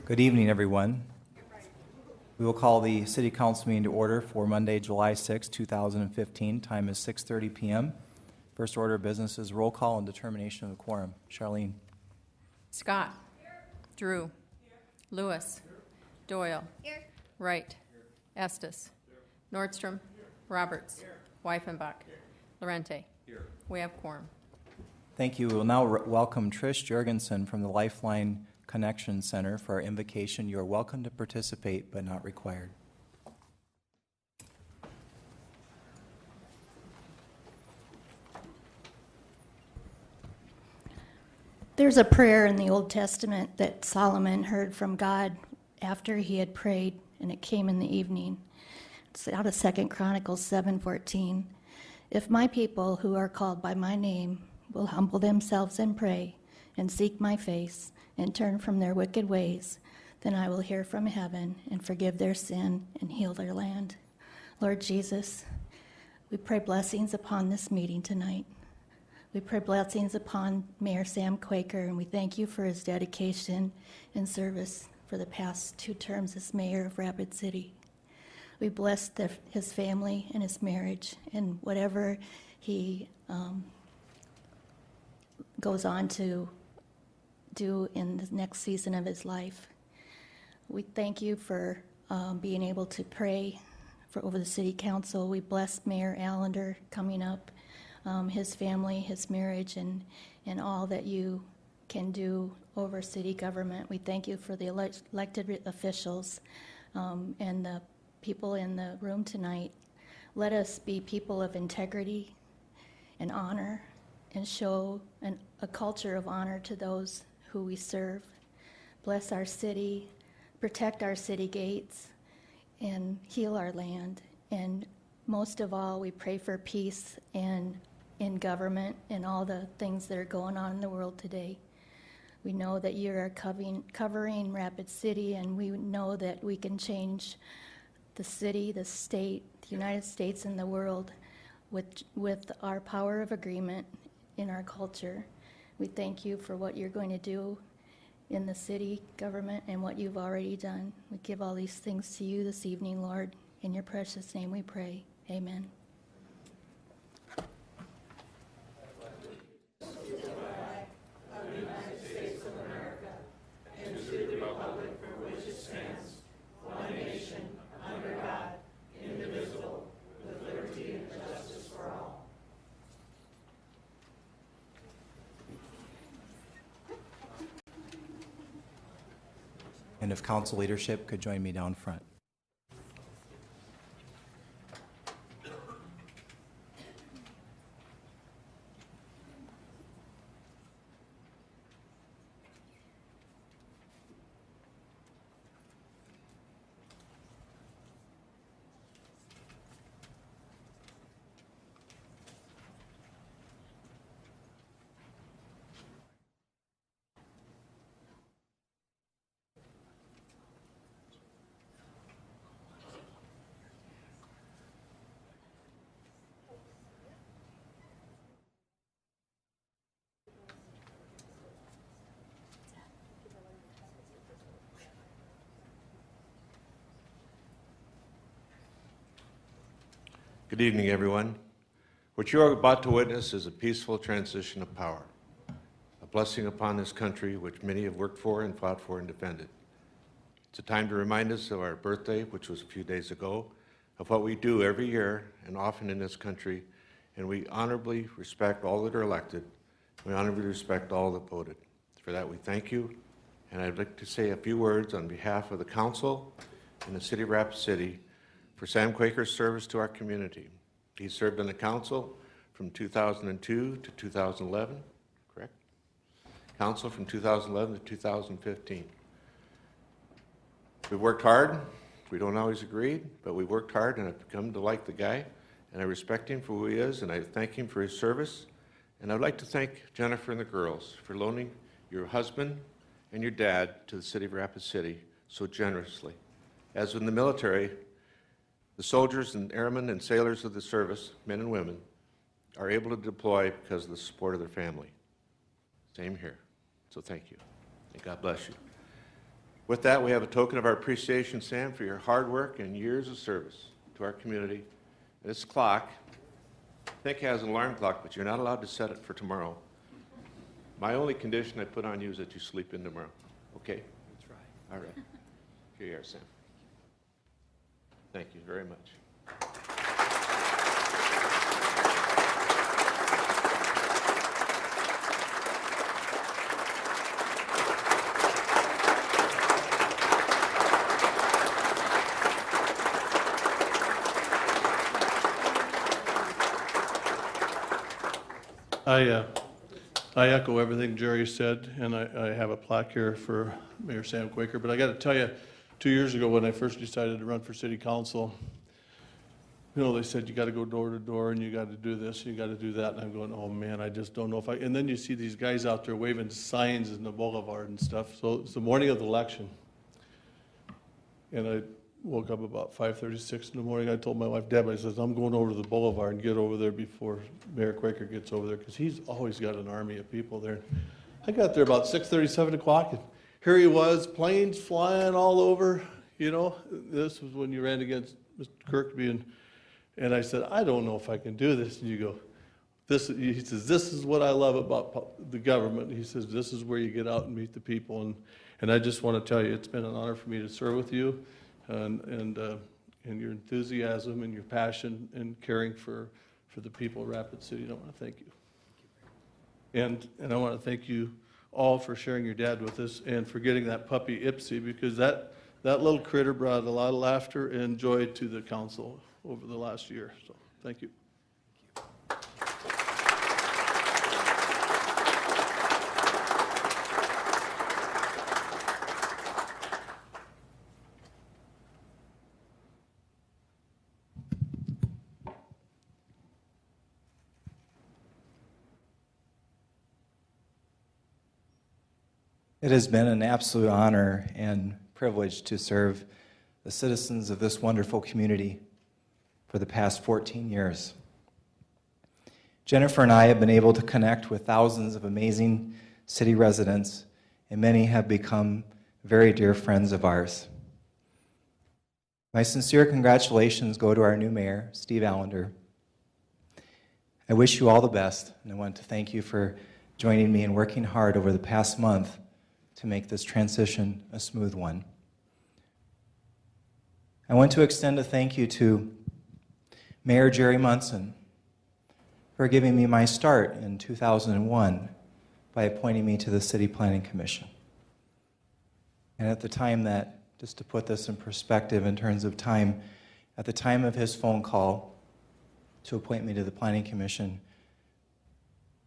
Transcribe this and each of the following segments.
Good evening, everyone. We will call the City Council meeting to order for Monday, July 6, 2015. Time is 6:30 p.m. First order of business is roll call and determination of the quorum. Charlene. Scott. Drew. Lewis. Doyle. Wright. Estes. Nordstrom. Roberts. Weifenbach. Lorente. We have quorum. Thank you. We will now welcome Trish Jorgensen from the Lifeline Connection Center for our invocation. You are welcome to participate, but not required. There's a prayer in the Old Testament that Solomon heard from God after he had prayed, and it came in the evening. It's out of 2 Chronicles 7:14. If my people who are called by my name will humble themselves and pray and seek my face and turn from their wicked ways, then I will hear from heaven and forgive their sin and heal their land. Lord Jesus, we pray blessings upon this meeting tonight. We pray blessings upon Mayor Sam Quaker, and we thank you for his dedication and service for the past 2 terms as mayor of Rapid City. We bless his family and his marriage and whatever he goes on to do in the next season of his life. We thank you for being able to pray over the city council. We bless Mayor Allender coming up, his family, his marriage, and all that you can do over city government. We thank you for the elected officials and the people in the room tonight. Let us be people of integrity and honor and show a culture of honor to those who we serve. Bless our city, protect our city gates, and heal our land. And most of all, we pray for peace and in government and all the things that are going on in the world today. We know that you are covering Rapid City, and we know that we can change the city, the state, the United States, and the world with our power of agreement in our culture. We thank you for what you're going to do in the city government and what you've already done. We give all these things to you this evening, Lord. In your precious name we pray. Amen. And if council leadership could join me down front. Good evening, everyone. What you are about to witness is a peaceful transition of power, a blessing upon this country which many have worked for and fought for and defended. It's a time to remind us of our birthday, which was a few days ago, of what we do every year and often in this country, and we honorably respect all that are elected. We honorably respect all that voted. For that, we thank you, and I'd like to say a few words on behalf of the council and the city of Rapid City for Sam Quaker's service to our community. He served on the council from 2002 to 2011, correct? Council from 2011 to 2015. We worked hard. We don't always agree, but we worked hard, and I've come to like the guy, and I respect him for who he is, and I thank him for his service. And I'd like to thank Jennifer and the girls for loaning your husband and your dad to the city of Rapid City so generously. As in the military, the soldiers and airmen and sailors of the service, men and women, are able to deploy because of the support of their family. Same here. So thank you. And God bless you. With that, we have a token of our appreciation, Sam, for your hard work and years of service to our community. This clock, I think it has an alarm clock, but you're not allowed to set it for tomorrow. My only condition I put on you is that you sleep in tomorrow. Okay? That's right. All right. Here you are, Sam. Thank you very much. I echo everything Jerry said, and I have a plaque here for Mayor Sam Quaker. But I got to tell you, 2 years ago when I first decided to run for city council, you know, they said you got to go door to door and you got to do this and you got to do that. And I'm going, oh man, I just don't know if I. And then you see these guys out there waving signs in the boulevard and stuff. So it's the morning of the election, and I woke up about 5:36 in the morning. I told my wife, Deb, I says, I'm going over to the boulevard and get over there before Mayor Quaker gets over there, because he's always got an army of people there. I got there about 6:30, 7 o'clock, and here he was, planes flying all over. You know, this was when you ran against Mr. Kirkby, and I said, I don't know if I can do this. And you go, he says, this is what I love about the government. He says, this is where you get out and meet the people. And I just want to tell you, it's been an honor for me to serve with you. And your enthusiasm and your passion and caring for the people of Rapid City. I want to thank you. And I want to thank you all for sharing your dad with us and for getting that puppy Ipsy, because that little critter brought a lot of laughter and joy to the council over the last year. So thank you. It has been an absolute honor and privilege to serve the citizens of this wonderful community for the past 14 years. Jennifer and I have been able to connect with thousands of amazing city residents, and many have become very dear friends of ours. My sincere congratulations go to our new mayor, Steve Allender. I wish you all the best, and I want to thank you for joining me and working hard over the past month to make this transition a smooth one. I want to extend a thank you to Mayor Jerry Munson for giving me my start in 2001 by appointing me to the City Planning Commission. And at the time that, just to put this in perspective in terms of time, at the time of his phone call to appoint me to the Planning Commission,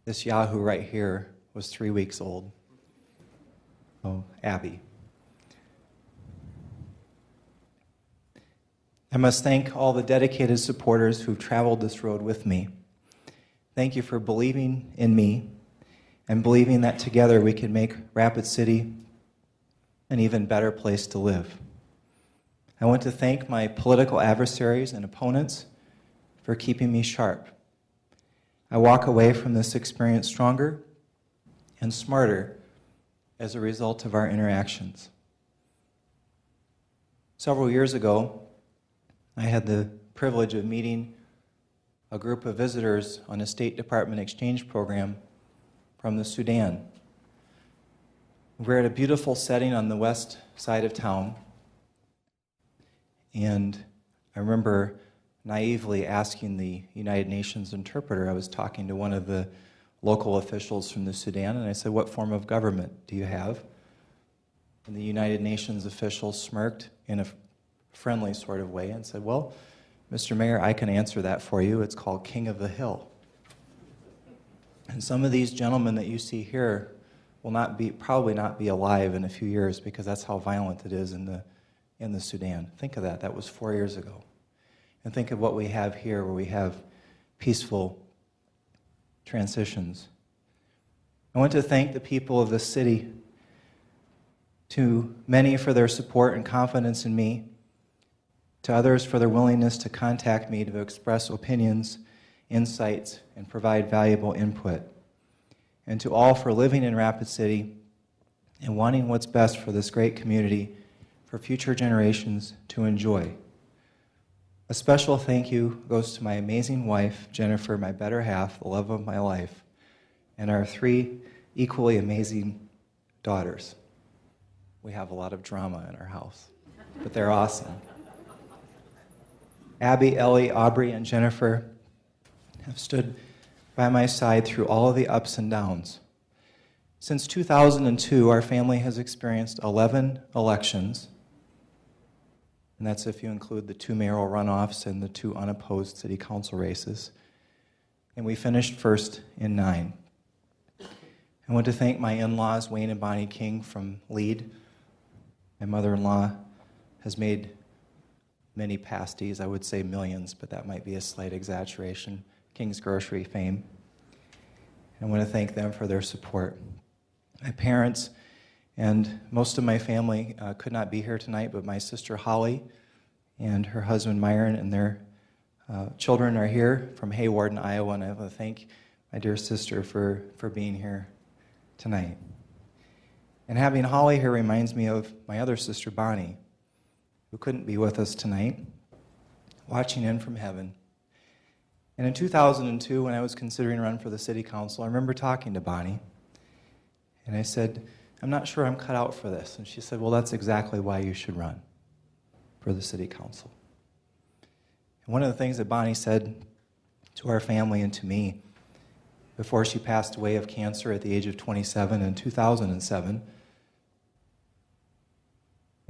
this Yahoo right here was 3 weeks old. Oh, Abby. I must thank all the dedicated supporters who've traveled this road with me. Thank you for believing in me and believing that together we can make Rapid City an even better place to live. I want to thank my political adversaries and opponents for keeping me sharp. I walk away from this experience stronger and smarter as a result of our interactions. Several years ago, I had the privilege of meeting a group of visitors on a State Department exchange program from the Sudan. We're at a beautiful setting on the west side of town, and I remember naively asking the United Nations interpreter. I was talking to one of the local officials from the Sudan, and I said, what form of government do you have? And the United Nations official smirked in a friendly sort of way and said, well, Mr. Mayor, I can answer that for you. It's called King of the Hill. And some of these gentlemen that you see here will probably not be alive in a few years, because that's how violent it is in the Sudan. Think of that. That was 4 years ago. And think of what we have here, where we have peaceful transitions. I want to thank the people of this city, to many for their support and confidence in me, to others for their willingness to contact me to express opinions, insights, and provide valuable input, and to all for living in Rapid City and wanting what's best for this great community for future generations to enjoy. A special thank you goes to my amazing wife, Jennifer, my better half, the love of my life, and our 3 equally amazing daughters. We have a lot of drama in our house, but they're awesome. Abby, Ellie, Aubrey, and Jennifer have stood by my side through all of the ups and downs. Since 2002, our family has experienced 11 elections, and that's if you include the 2 mayoral runoffs and the 2 unopposed city council races. And we finished first in 9. I want to thank my in-laws, Wayne and Bonnie King from Lead. My mother-in-law has made many pasties, I would say millions, but that might be a slight exaggeration, King's Grocery fame. I want to thank them for their support. My parents and most of my family could not be here tonight, but my sister Holly and her husband Myron and their children are here from Hawarden, Iowa, and I want to thank my dear sister for being here tonight. And having Holly here reminds me of my other sister Bonnie, who couldn't be with us tonight, watching in from heaven. And in 2002, when I was considering running for the city council, I remember talking to Bonnie, and I said, I'm not sure I'm cut out for this. And she said, well, that's exactly why you should run for the city council. And one of the things that Bonnie said to our family and to me before she passed away of cancer at the age of 27 in 2007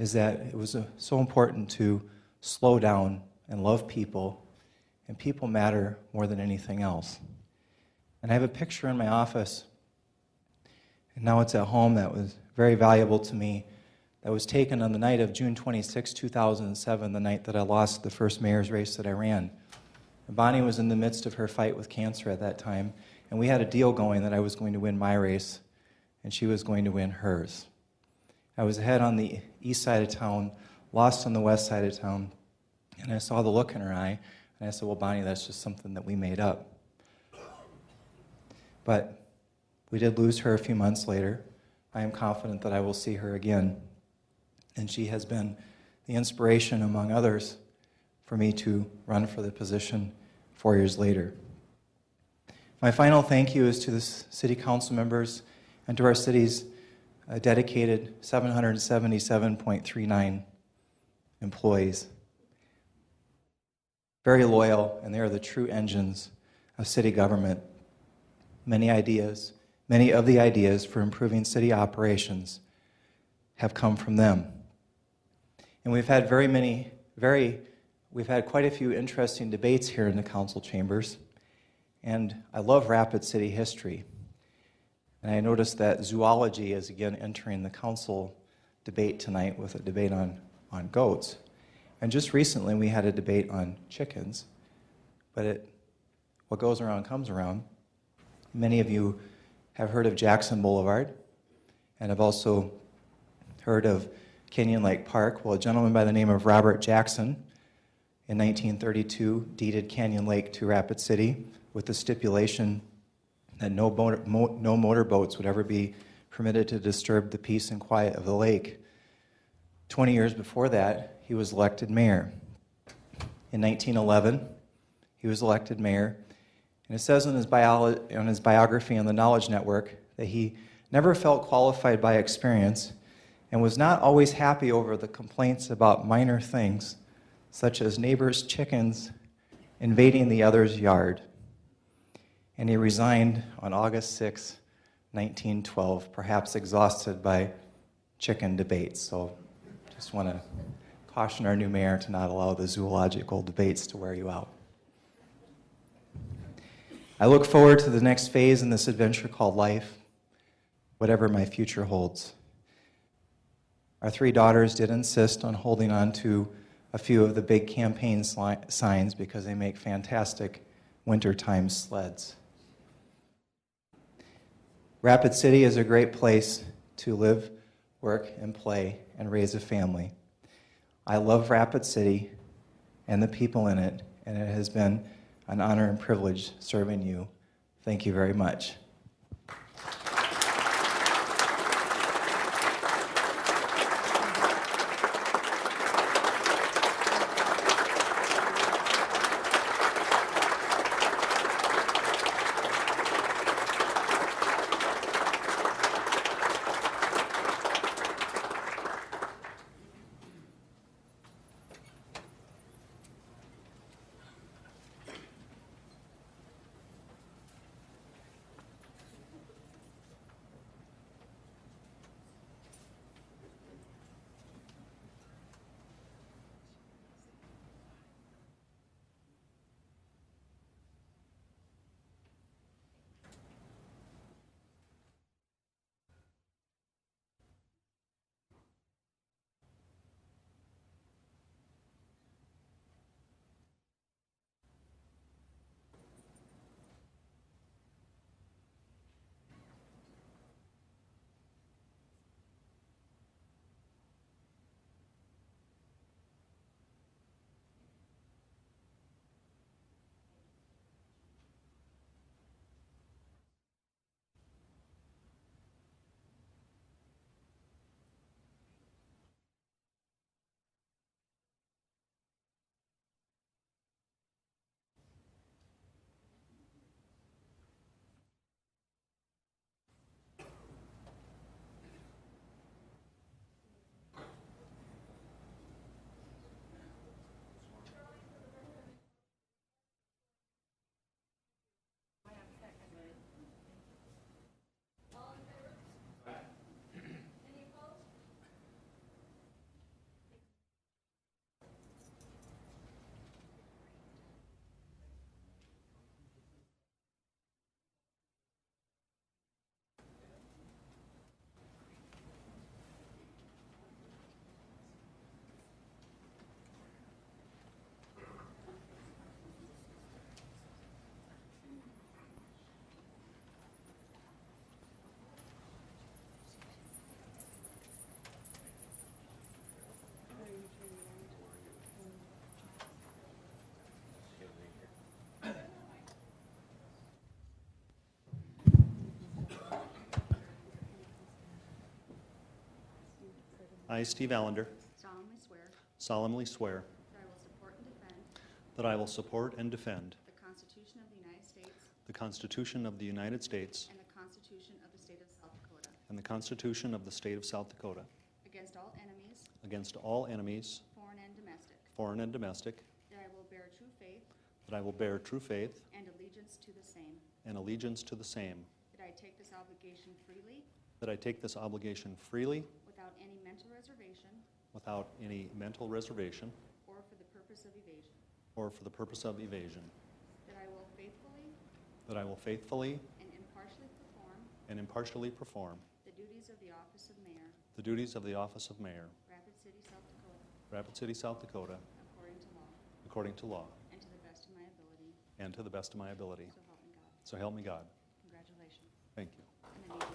is that it was so important to slow down and love people, and people matter more than anything else. And I have a picture in my office, and now it's at home, that was very valuable to me, that was taken on the night of June 26, 2007, the night that I lost the first mayor's race that I ran. And Bonnie was in the midst of her fight with cancer at that time, and we had a deal going that I was going to win my race, and she was going to win hers. I was ahead on the east side of town, lost on the west side of town, and I saw the look in her eye, and I said, well, Bonnie, that's just something that we made up. But we did lose her a few months later. I am confident that I will see her again, and she has been the inspiration, among others, for me to run for the position 4 years later. My final thank you is to the city council members and to our city's dedicated 777.39 employees. Very loyal, and they are the true engines of city government. Many of the ideas for improving city operations have come from them. And we've had quite a few interesting debates here in the council chambers. And I love Rapid City history. And I noticed that zoology is again entering the council debate tonight with a debate on goats. And just recently we had a debate on chickens. But what goes around comes around. Many of you have heard of Jackson Boulevard and have also heard of Canyon Lake Park. Well, a gentleman by the name of Robert Jackson in 1932 deeded Canyon Lake to Rapid City with the stipulation that no motorboats would ever be permitted to disturb the peace and quiet of the lake. 20 years before that, he was elected mayor. In 1911, he was elected mayor, and it says on his biography on the Knowledge Network that he never felt qualified by experience and was not always happy over the complaints about minor things, such as neighbors' chickens invading the other's yard. And he resigned on August 6, 1912, perhaps exhausted by chicken debates. So just want to caution our new mayor to not allow the zoological debates to wear you out. I look forward to the next phase in this adventure called life, whatever my future holds. Our 3 daughters did insist on holding on to a few of the big campaign signs because they make fantastic wintertime sleds. Rapid City is a great place to live, work, and play, and raise a family. I love Rapid City and the people in it, and it has been an honor and privilege serving you. Thank you very much. I, Steve Allender, solemnly swear solemnly swear that I will support and defend that I will support and defend the Constitution of the United States the Constitution of the United States and the Constitution of the State of South Dakota and the Constitution of the State of South Dakota against all enemies, against all enemies, foreign and domestic, foreign and domestic, that I will bear true faith that I will bear true faith and allegiance to the same, and allegiance to the same, that I take this obligation freely that I take this obligation freely without any mental reservation without any mental reservation or for the purpose of evasion, or for the purpose of evasion, that I will faithfully that I will faithfully and impartially perform the duties of the office of mayor, the duties of the office of mayor, Rapid City, South Dakota, Rapid City, South Dakota, according to law according to law and to the best of my ability, and to the best of my ability. so help me God. So help me God. Congratulations. Thank you. And then you-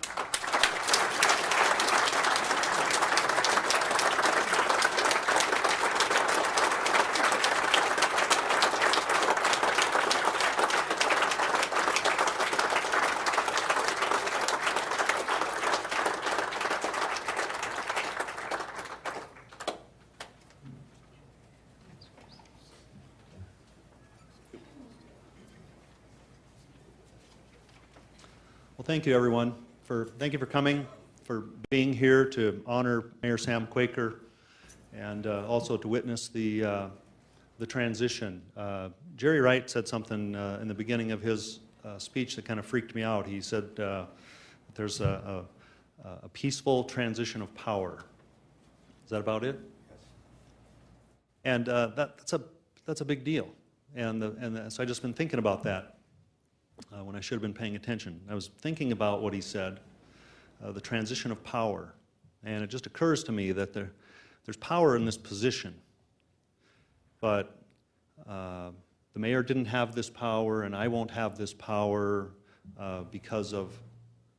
Well, thank you, everyone. Thank you for coming, for being here to honor Mayor Sam Quaker, and also to witness the transition. Jerry Wright said something in the beginning of his speech that kind of freaked me out. He said there's a peaceful transition of power. Is that about it? Yes. And that's a big deal. And so I just been thinking about that. When I should have been paying attention. I was thinking about what he said, the transition of power. And it just occurs to me that there's power in this position. But the mayor didn't have this power, and I won't have this power because of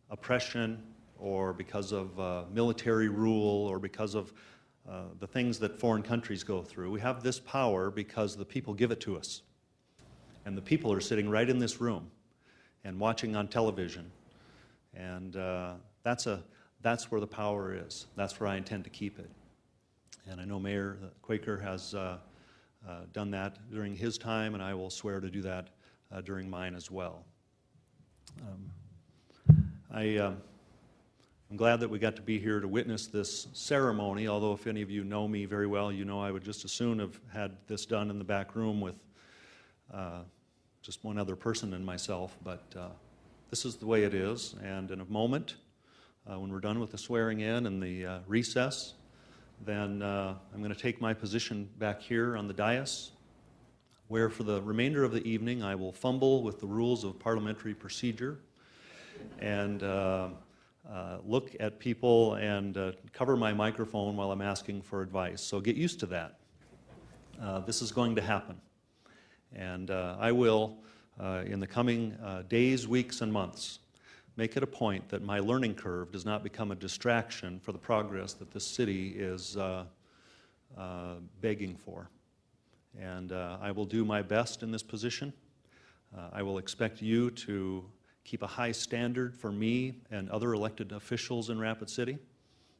oppression or because of military rule or because of the things that foreign countries go through. We have this power because the people give it to us. And the people are sitting right in this room and watching on television. And that's where the power is. That's where I intend to keep it. And I know Mayor Quaker has done that during his time, and I will swear to do that during mine as well. I'm glad that we got to be here to witness this ceremony, although if any of you know me very well, you know I would just as soon have had this done in the back room with just one other person and myself, but this is the way it is. And in a moment, when we're done with the swearing in and the recess, then I'm going to take my position back here on the dais, where for the remainder of the evening I will fumble with the rules of parliamentary procedure and look at people and cover my microphone while I'm asking for advice. So get used to that. This is going to happen. And I will, in the coming days, weeks, and months, make it a point that my learning curve does not become a distraction for the progress that this city is begging for. And I will do my best in this position. I will expect you to keep a high standard for me and other elected officials in Rapid City.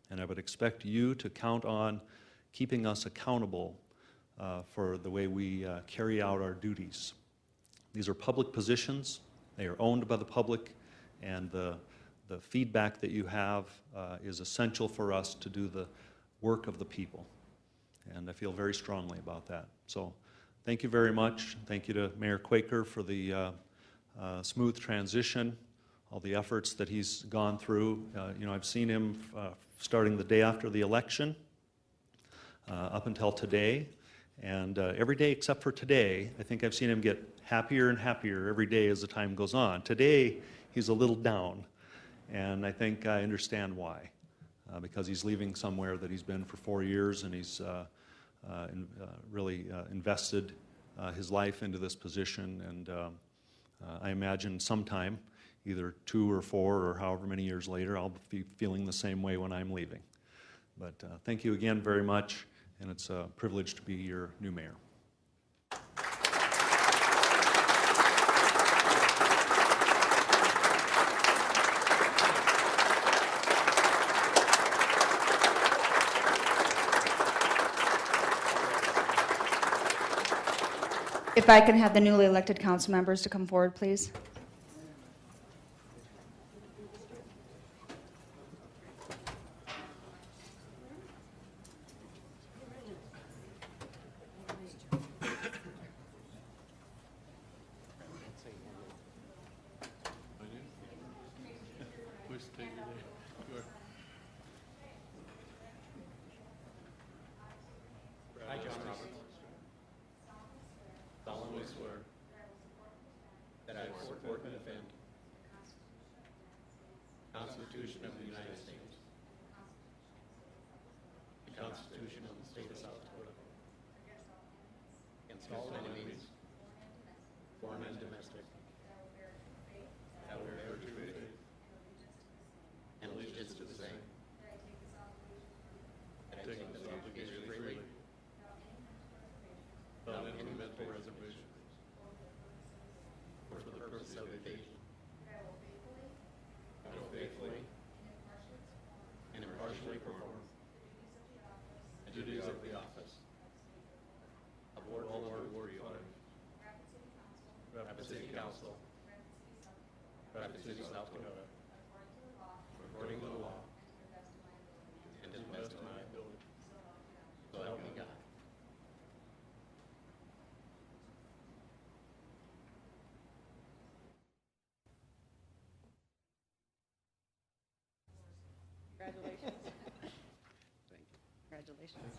And I would expect you to count on keeping us accountable for the way we carry out our duties. These are public positions. They are owned by the public, and the feedback that you have is essential for us to do the work of the people. And I feel very strongly about that. So thank you very much. Thank you to Mayor Quaker for the smooth transition, all the efforts that he's gone through. I've seen him starting the day after the election up until today. And every day except for today, I think I've seen him get happier and happier every day as the time goes on. Today, he's a little down, and I think I understand why. Because he's leaving somewhere that he's been for 4 years, and he's really invested his life into this position. And I imagine sometime, either 2 or 4 or however many years later, I'll be feeling the same way when I'm leaving. But thank you again very much. And it's a privilege to be your new mayor. If I can have the newly elected council members to come forward, please. Please state your name. Sure. I, John Roberts, solemnly swear that I will support and defend the Constitution of the United States, the Constitution of the State of South Dakota, against all enemies, foreign and domestic, that I will bear true faith and allegiance to the same, that I take this obligation freely, without any mental reservation, or for the purpose of evasion. I will faithfully and impartially perform the duties of the office of Ward 45, Rapid City Council, Rapid City, South Dakota, according to the law and to the best of my ability. So help me God. Congratulations. Congratulations.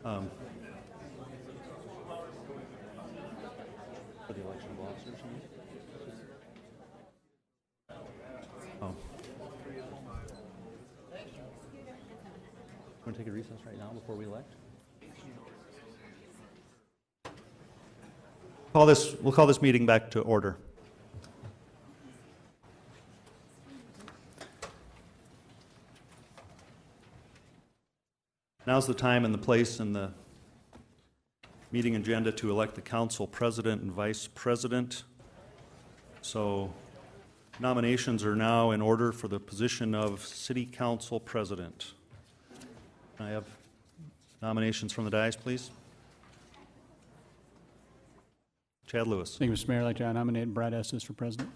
For the election of officers, you mean? Oh. Want to take a recess right now before we elect? We'll call this meeting back to order. Now's the time and the place in the meeting agenda to elect the council president and vice president. So nominations are now in order for the position of city council president. Can I have nominations from the dais, please? Chad Lewis. Thank you, Mr. Mayor. I'd like to nominate Brad Estes for president.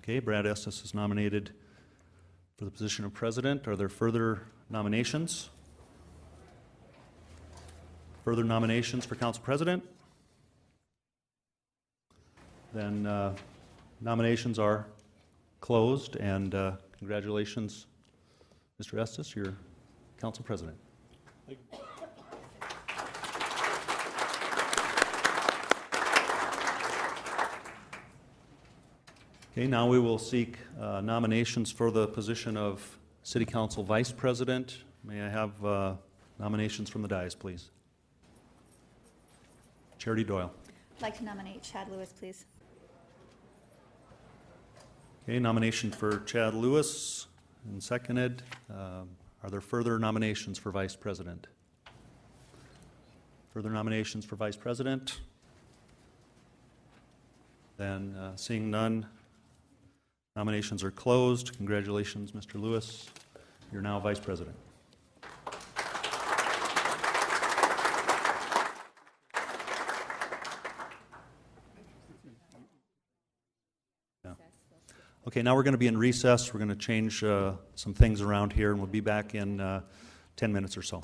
Okay, Brad Estes is nominated for the position of president. Are there further nominations? Further nominations for council president? Then nominations are closed, and congratulations, Mr. Estes, you're council president. Okay, now we will seek nominations for the position of City Council Vice President. May I have nominations from the dais, please? Charity Doyle. I'd like to nominate Chad Lewis, please. Okay, nomination for Chad Lewis and seconded. Are there further nominations for Vice President? Further nominations for Vice President? Then, seeing none, nominations are closed. Congratulations, Mr. Lewis. You're now Vice President. Yeah. Okay, now we're going to be in recess. We're going to change some things around here, and we'll be back in 10 minutes or so.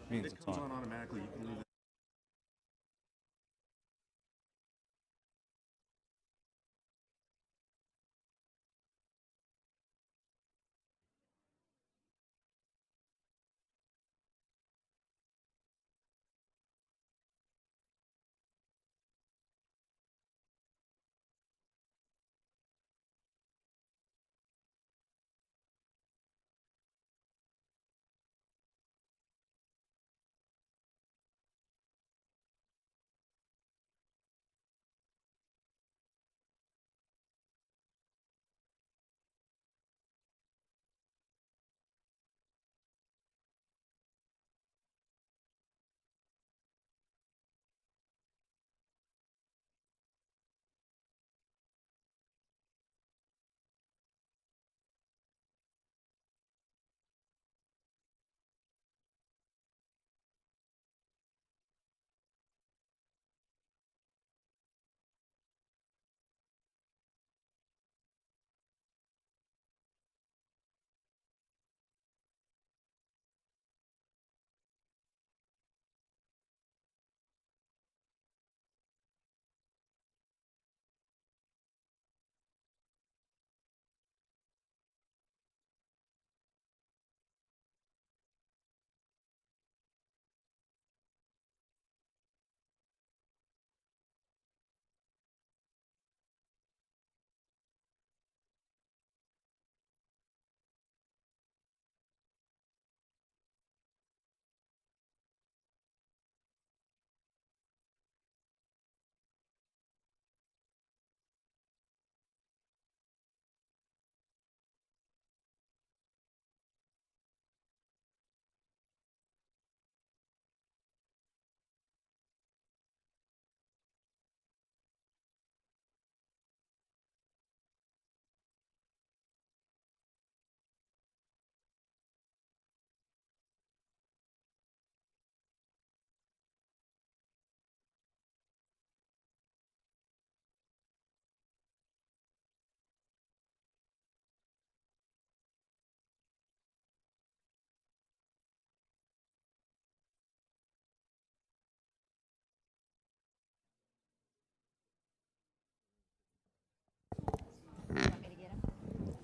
Means It it's comes on. on automatically. You can leave it.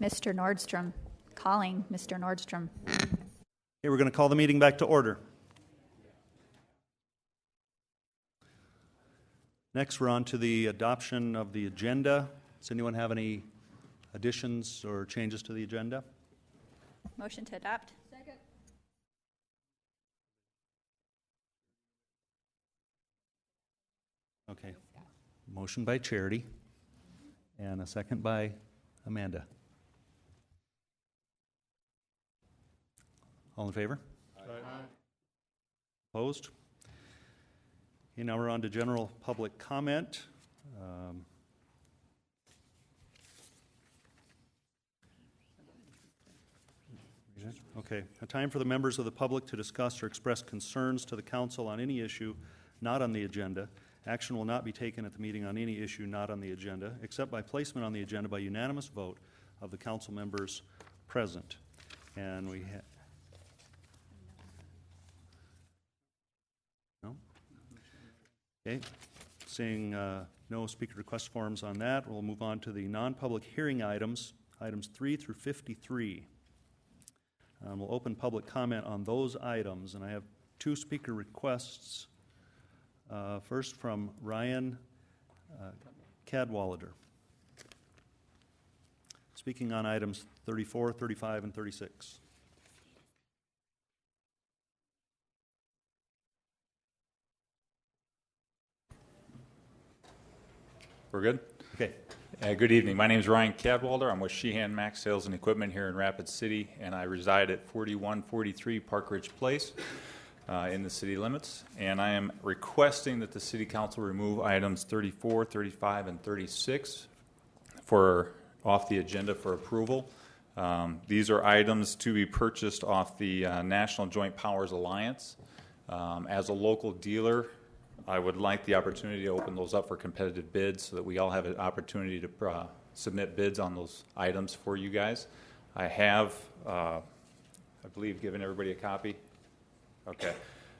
Mr. Nordstrom, calling Mr. Nordstrom. Okay, we're going to call the meeting back to order. Next, we're on to the adoption of the agenda. Does anyone have any additions or changes to the agenda? Motion to adopt. Okay. Motion by Charity and a second by Amanda. All in favor? Opposed? Okay, now we're on to general public comment. Okay, a time for the members of the public to discuss or express concerns to the council on any issue not on the agenda. Action will not be taken at the meeting on any issue not on the agenda, except by placement on the agenda by unanimous vote of the council members present. And we have... No? Okay, seeing no speaker request forms on that, we'll move on to the non-public hearing items, items 3 through 53. We'll open public comment on those items, and I have 2 speaker requests. First from Ryan Cadwallader, speaking on items 34, 35, and 36. We're good? Okay. Good evening. My name is Ryan Cadwalder. I'm with Sheehan Max Sales and Equipment here in Rapid City, and I reside at 4143 Park Ridge Place in the city limits. And I am requesting that the City Council remove items 34, 35, and 36 off the agenda for approval. These are items to be purchased off the National Joint Powers Alliance. As a local dealer, I would like the opportunity to open those up for competitive bids so that we all have an opportunity to submit bids on those items for you guys. I have, I believe, given everybody a copy. Okay.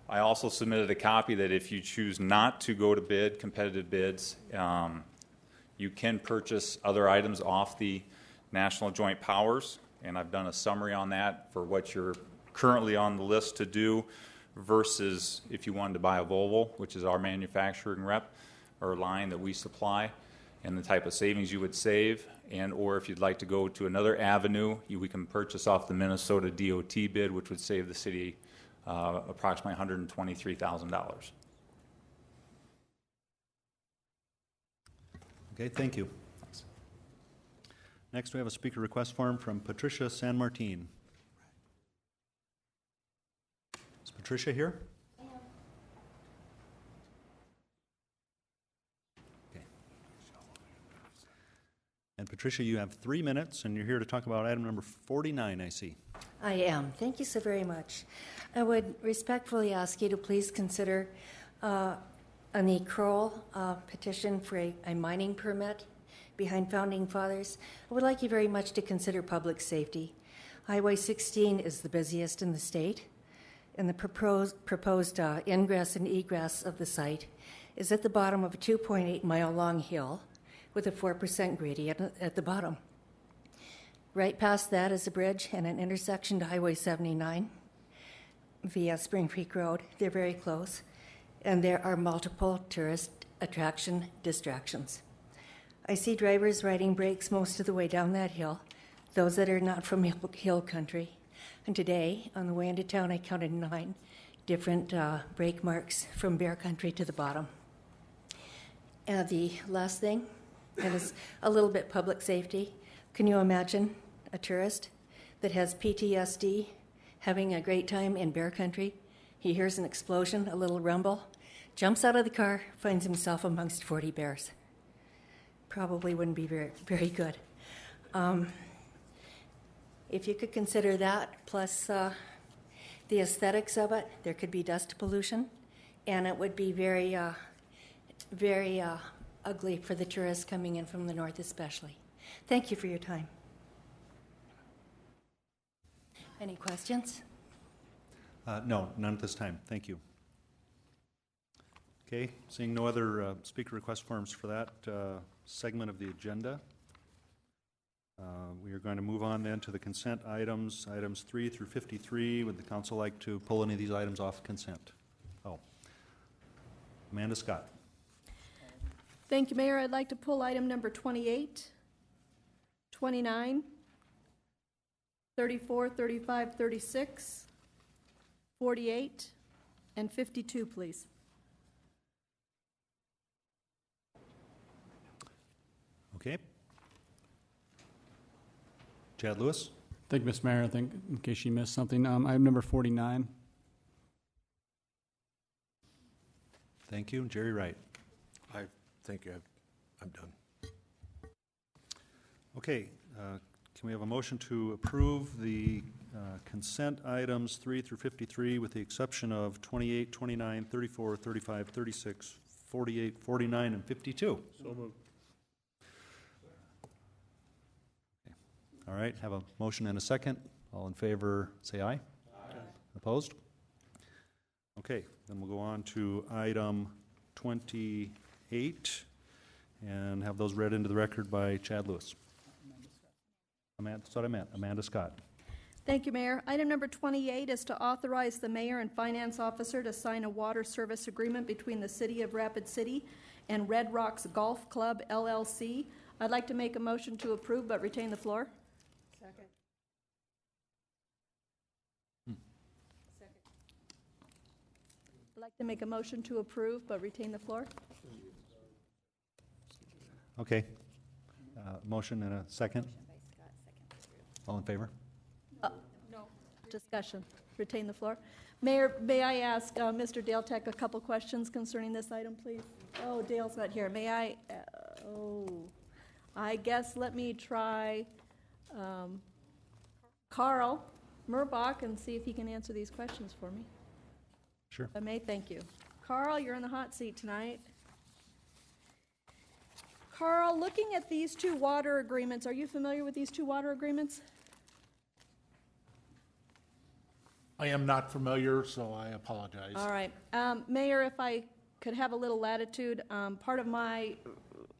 I also submitted a copy that if you choose not to go to bid, competitive bids, you can purchase other items off the National Joint Powers, and I've done a summary on that for what you're currently on the list to do versus if you wanted to buy a Volvo, which is our manufacturing rep or line that we supply, and the type of savings you would save, and or if you'd like to go to another avenue, we can purchase off the Minnesota DOT bid, which would save the city approximately $123,000. Okay, thank you. Next, we have a speaker request form from Patricia San Martin. Is Patricia here? Okay. And Patricia, you have 3 minutes, and you're here to talk about item number 49, I see. I am. Thank you so very much. I would respectfully ask you to please consider on the Kroll petition for a mining permit behind Founding Fathers. I would like you very much to consider public safety. Highway 16 is the busiest in the state, and the proposed ingress and egress of the site is at the bottom of a 2.8-mile-long hill with a 4% gradient at the bottom. Right past that is a bridge and an intersection to Highway 79 via Spring Creek Road. They're very close, and there are multiple tourist attraction distractions. I see drivers riding brakes most of the way down that hill, those that are not from hill country. And today, on the way into town, I counted 9 different brake marks from Bear Country to the bottom. And the last thing, and it's a little bit public safety. Can you imagine a tourist that has PTSD having a great time in Bear Country? He hears an explosion, a little rumble, jumps out of the car, finds himself amongst 40 bears. Probably wouldn't be very, very good. If you could consider that, plus the aesthetics of it, there could be dust pollution, and it would be very, very ugly for the tourists coming in from the north especially. Thank you for your time. Any questions? No, none at this time. Thank you. Okay, seeing no other speaker request forms for that segment of the agenda, we are going to move on then to the consent items, items 3 through 53. Would the council like to pull any of these items off consent? Oh, Amanda Scott. Thank you, Mayor. I'd like to pull item number 28, 29, 34, 35, 36, 48, and 52, please. Okay. Chad Lewis. Thank you, Mr. Mayor. I think in case you missed something, item number 49. Thank you. Jerry Wright. Thank you. I'm done. Okay. Can we have a motion to approve the consent items 3 through 53 with the exception of 28, 29, 34, 35, 36, 48, 49, and 52? So moved. All right, have a motion and a second. All in favor, say aye. Aye. Opposed? Okay, then we'll go on to item 28 and have those read into the record by Chad Lewis. That's what I meant, Amanda Scott. Thank you, Mayor. Item number 28 is to authorize the mayor and finance officer to sign a water service agreement between the City of Rapid City and Red Rocks Golf Club, LLC. I'd like to make a motion to approve but retain the floor. Second. I'd like to make a motion to approve but retain the floor. Okay. Motion and a second. All in favor? No. Discussion. Retain the floor. Mayor, may I ask Mr. Dale Tech a couple questions concerning this item, please? Oh, Dale's not here. May I? I guess let me try Carl Murbach and see if he can answer these questions for me. Sure. If I may, thank you. Carl, you're in the hot seat tonight. Carl, looking at these 2 water agreements, are you familiar with these 2 water agreements? I am not familiar, so I apologize. All right. Mayor, if I could have a little latitude, part of my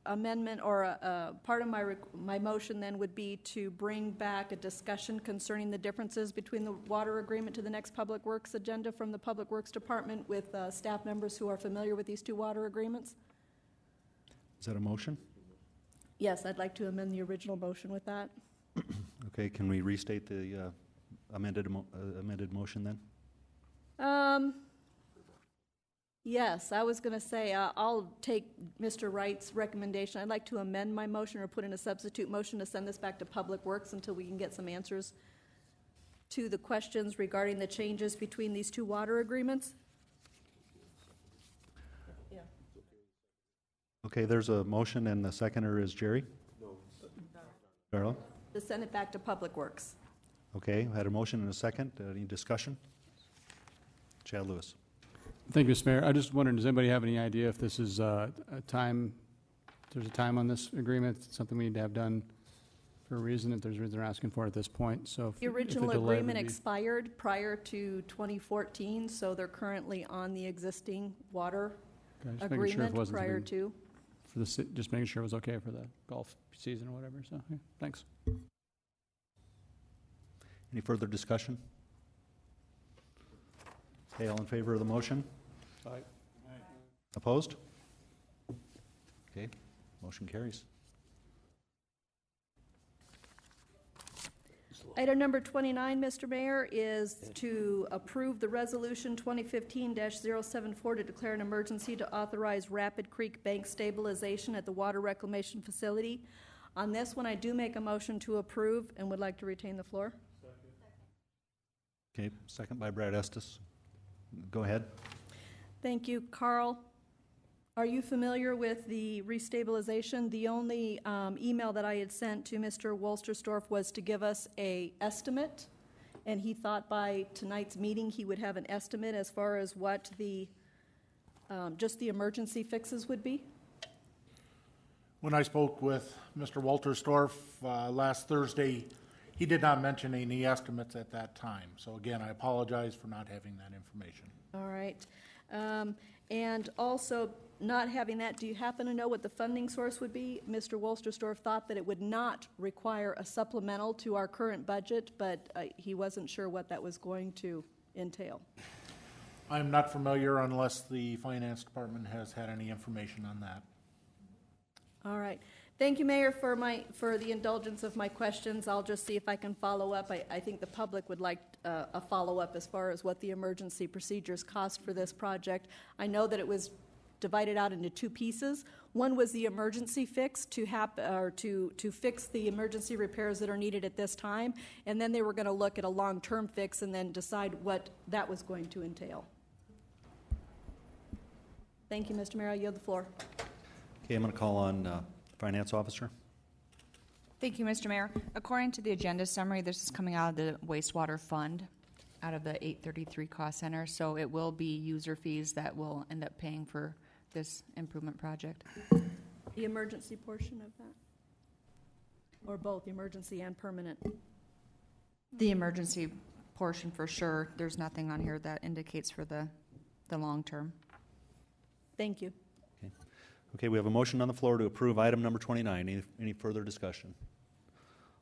amendment or part of my motion then would be to bring back a discussion concerning the differences between the water agreement to the next Public Works agenda from the Public Works Department with staff members who are familiar with these two water agreements. Is that a motion? Yes, I'd like to amend the original motion with that. Okay, can we restate the amended motion then? Yes, I was going to say, I'll take Mr. Wright's recommendation. I'd like to amend my motion or put in a substitute motion to send this back to Public Works until we can get some answers to the questions regarding the changes between these two water agreements. Yeah. Okay, there's a motion and the seconder is Jerry? No. Darla? To send it back to Public Works. Okay, I had a motion and a second. Any discussion? Chad Lewis. Thank you, Mr. Mayor. I just wondered, does anybody have any idea if this is a time, there's a time on this agreement, something we need to have done for a reason, if there's a reason they're asking for it at this point? So The original agreement expired prior to 2014, so they're currently on the existing water agreement prior to. For the, just making sure it was okay for the golf season or whatever, so, yeah, thanks. Any further discussion? Okay, all in favor of the motion? Aye. Opposed? Okay, motion carries. Item number 29, Mr. Mayor, is to approve the resolution 2015-074 to declare an emergency to authorize Rapid Creek Bank stabilization at the water reclamation facility. On this one, I do make a motion to approve and would like to retain the floor. Okay, second by Brad Estes. Go ahead. Thank you, Carl. Are you familiar with the restabilization? The only email that I had sent to Mr. Wolsterstorff was to give us an estimate, and he thought by tonight's meeting he would have an estimate as far as what the just the emergency fixes would be. When I spoke with Mr. Wolterstorff last Thursday, he did not mention any estimates at that time. So again, I apologize for not having that information. All right. And also, not having that, do you happen to know what the funding source would be? Mr. Wolsterstorff thought that it would not require a supplemental to our current budget, but he wasn't sure what that was going to entail. I'm not familiar unless the Finance Department has had any information on that. All right. Thank you, Mayor, for the indulgence of my questions. I'll just see if I can follow up. I think the public would like a follow-up as far as what the emergency procedures cost for this project. I know that it was divided out into two pieces. One was the emergency fix to fix the emergency repairs that are needed at this time, and then they were going to look at a long-term fix and then decide what that was going to entail. Thank you, Mr. Mayor. I yield the floor. Okay, I'm going to call on Finance Officer. Thank you, Mr. Mayor. According to the agenda summary, this is coming out of the wastewater fund, out of the 833 cost center, so it will be user fees that will end up paying for this improvement project. The emergency portion of that? Or both, emergency and permanent? The emergency portion for sure. There's nothing on here that indicates for the long term. Thank you. Okay, we have a motion on the floor to approve item number 29. Any further discussion?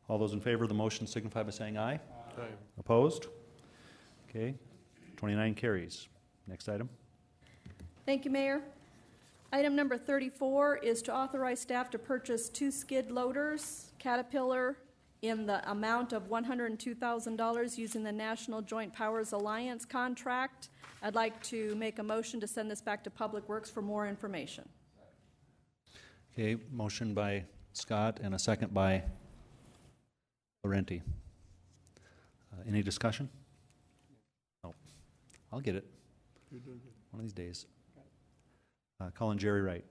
All those in favor of the motion signify by saying aye. Aye. Opposed? Okay, 29 carries. Next item. Thank you, Mayor. Item number 34 is to authorize staff to purchase 2 skid loaders, Caterpillar, in the amount of $102,000 using the National Joint Powers Alliance contract. I'd like to make a motion to send this back to Public Works for more information. Okay, motion by Scott and a second by Laurenti. Any discussion? No. I'll get it. You're doing good. One of these days. Calling Jerry Wright.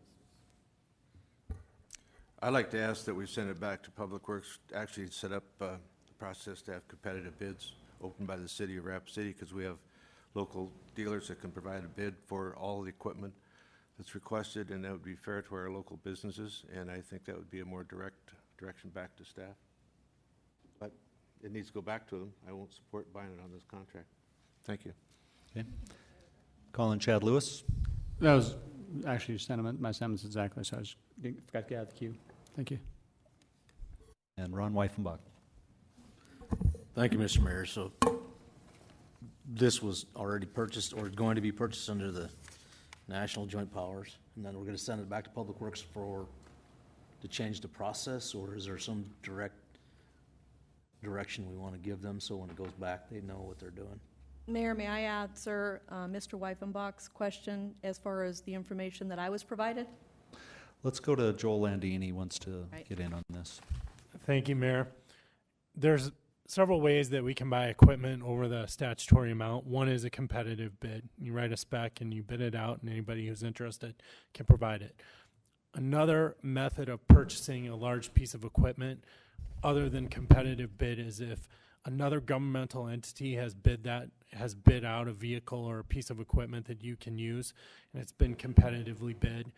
I'd like to ask that we send it back to Public Works, actually set up a process to have competitive bids opened by the city of Rapid City, because we have local dealers that can provide a bid for all the equipment that's requested, and that would be fair to our local businesses, and I think that would be a more direct direction back to staff. But it needs to go back to them. I won't support buying it on this contract. Thank you. Okay. Calling Chad Lewis. That was actually your sentiment, my sentence exactly, so I just forgot to get out of the queue. Thank you. And Ron Weifenbach. Thank you, Mr. Mayor. So this was already purchased or going to be purchased under the National Joint Powers, and then we're going to send it back to Public Works to change the process, or is there some direction we want to give them so when it goes back they know what they're doing? Mayor, may I answer Mr. Weifenbach's question as far as the information that I was provided? Let's go to Joel Landini. He wants to Right. get in on this. Thank you, Mayor. There's several ways that we can buy equipment over the statutory amount. One is a competitive bid. You write a spec and you bid it out, and anybody who's interested can provide it. Another method of purchasing a large piece of equipment other than competitive bid is if another governmental entity has bid out a vehicle or a piece of equipment that you can use, and it's been competitively bid.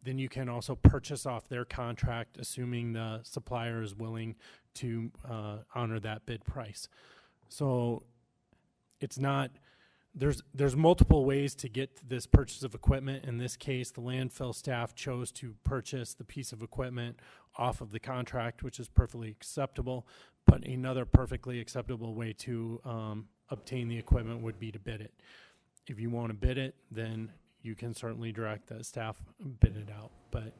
Then you can also purchase off their contract, assuming the supplier is willing to honor that bid price. So it's not, there's multiple ways to get this purchase of equipment. In this case, the landfill staff chose to purchase the piece of equipment off of the contract, which is perfectly acceptable. But another perfectly acceptable way to obtain the equipment would be to bid it. If you want to bid it, then you can certainly direct the staff bid it out, but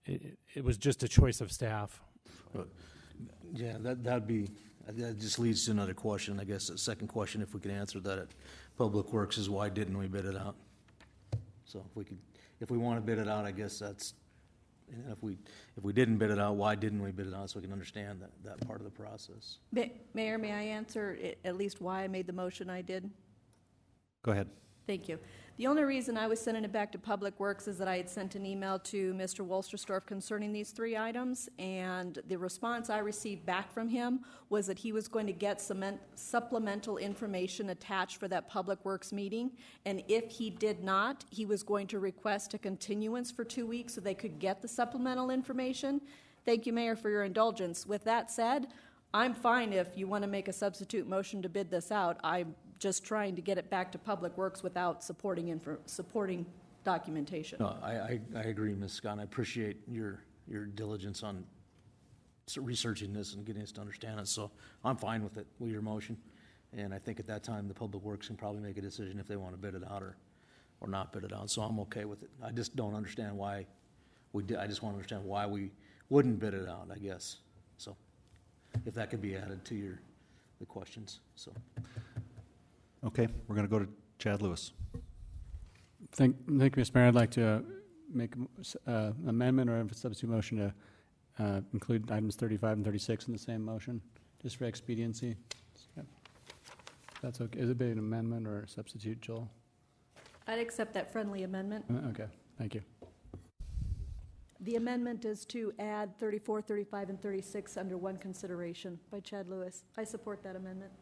it was just a choice of staff. Yeah, that just leads to another question. I guess the second question, if we could answer that at Public Works, is why didn't we bid it out? So if we want to bid it out, I guess that's, and if we didn't bid it out, why didn't we bid it out, so we can understand that part of the process. Mayor, may I answer at least why I made the motion I did? Go ahead. Thank you. The only reason I was sending it back to Public Works is that I had sent an email to Mr. Wolsterstorff concerning these 3 items, and the response I received back from him was that he was going to get some supplemental information attached for that Public Works meeting, and if he did not, he was going to request a continuance for 2 weeks so they could get the supplemental information. Thank you, Mayor, for your indulgence. With that said, I'm fine if you want to make a substitute motion to bid this out. I'm just trying to get it back to Public Works without supporting documentation. No, I agree, Ms. Scott. I appreciate your diligence on researching this and getting us to understand it. So I'm fine with it, with your motion. And I think at that time, the Public Works can probably make a decision if they want to bid it out or not bid it out. So I'm okay with it. I just don't understand why we did. I just want to understand why we wouldn't bid it out, I guess. So if that could be added to the questions. So. Okay, we're going to go to Chad Lewis. Thank you, Mr. Mayor. I'd like to make an amendment or a substitute motion to include items 35 and 36 in the same motion, just for expediency. Yep. That's okay. Is it an amendment or a substitute, Joel? I'd accept that friendly amendment. Okay, thank you. The amendment is to add 34, 35, and 36 under one consideration by Chad Lewis. I support that amendment.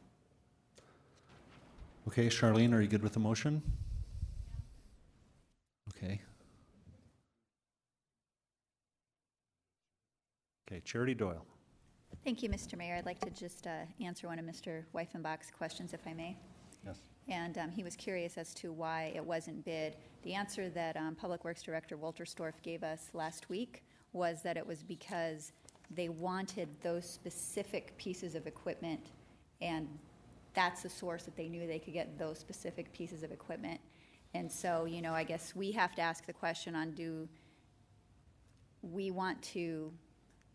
Okay, Charlene, are you good with the motion? Okay. Okay, Charity Doyle. Thank you, Mr. Mayor. I'd like to just answer one of Mr. Weifenbach's questions, if I may. Yes. And he was curious as to why it wasn't bid. The answer that Public Works Director Wolterstorff gave us last week was that it was because they wanted those specific pieces of equipment, and that's the source that they knew they could get those specific pieces of equipment. And so, I guess we have to ask the question on, do we want to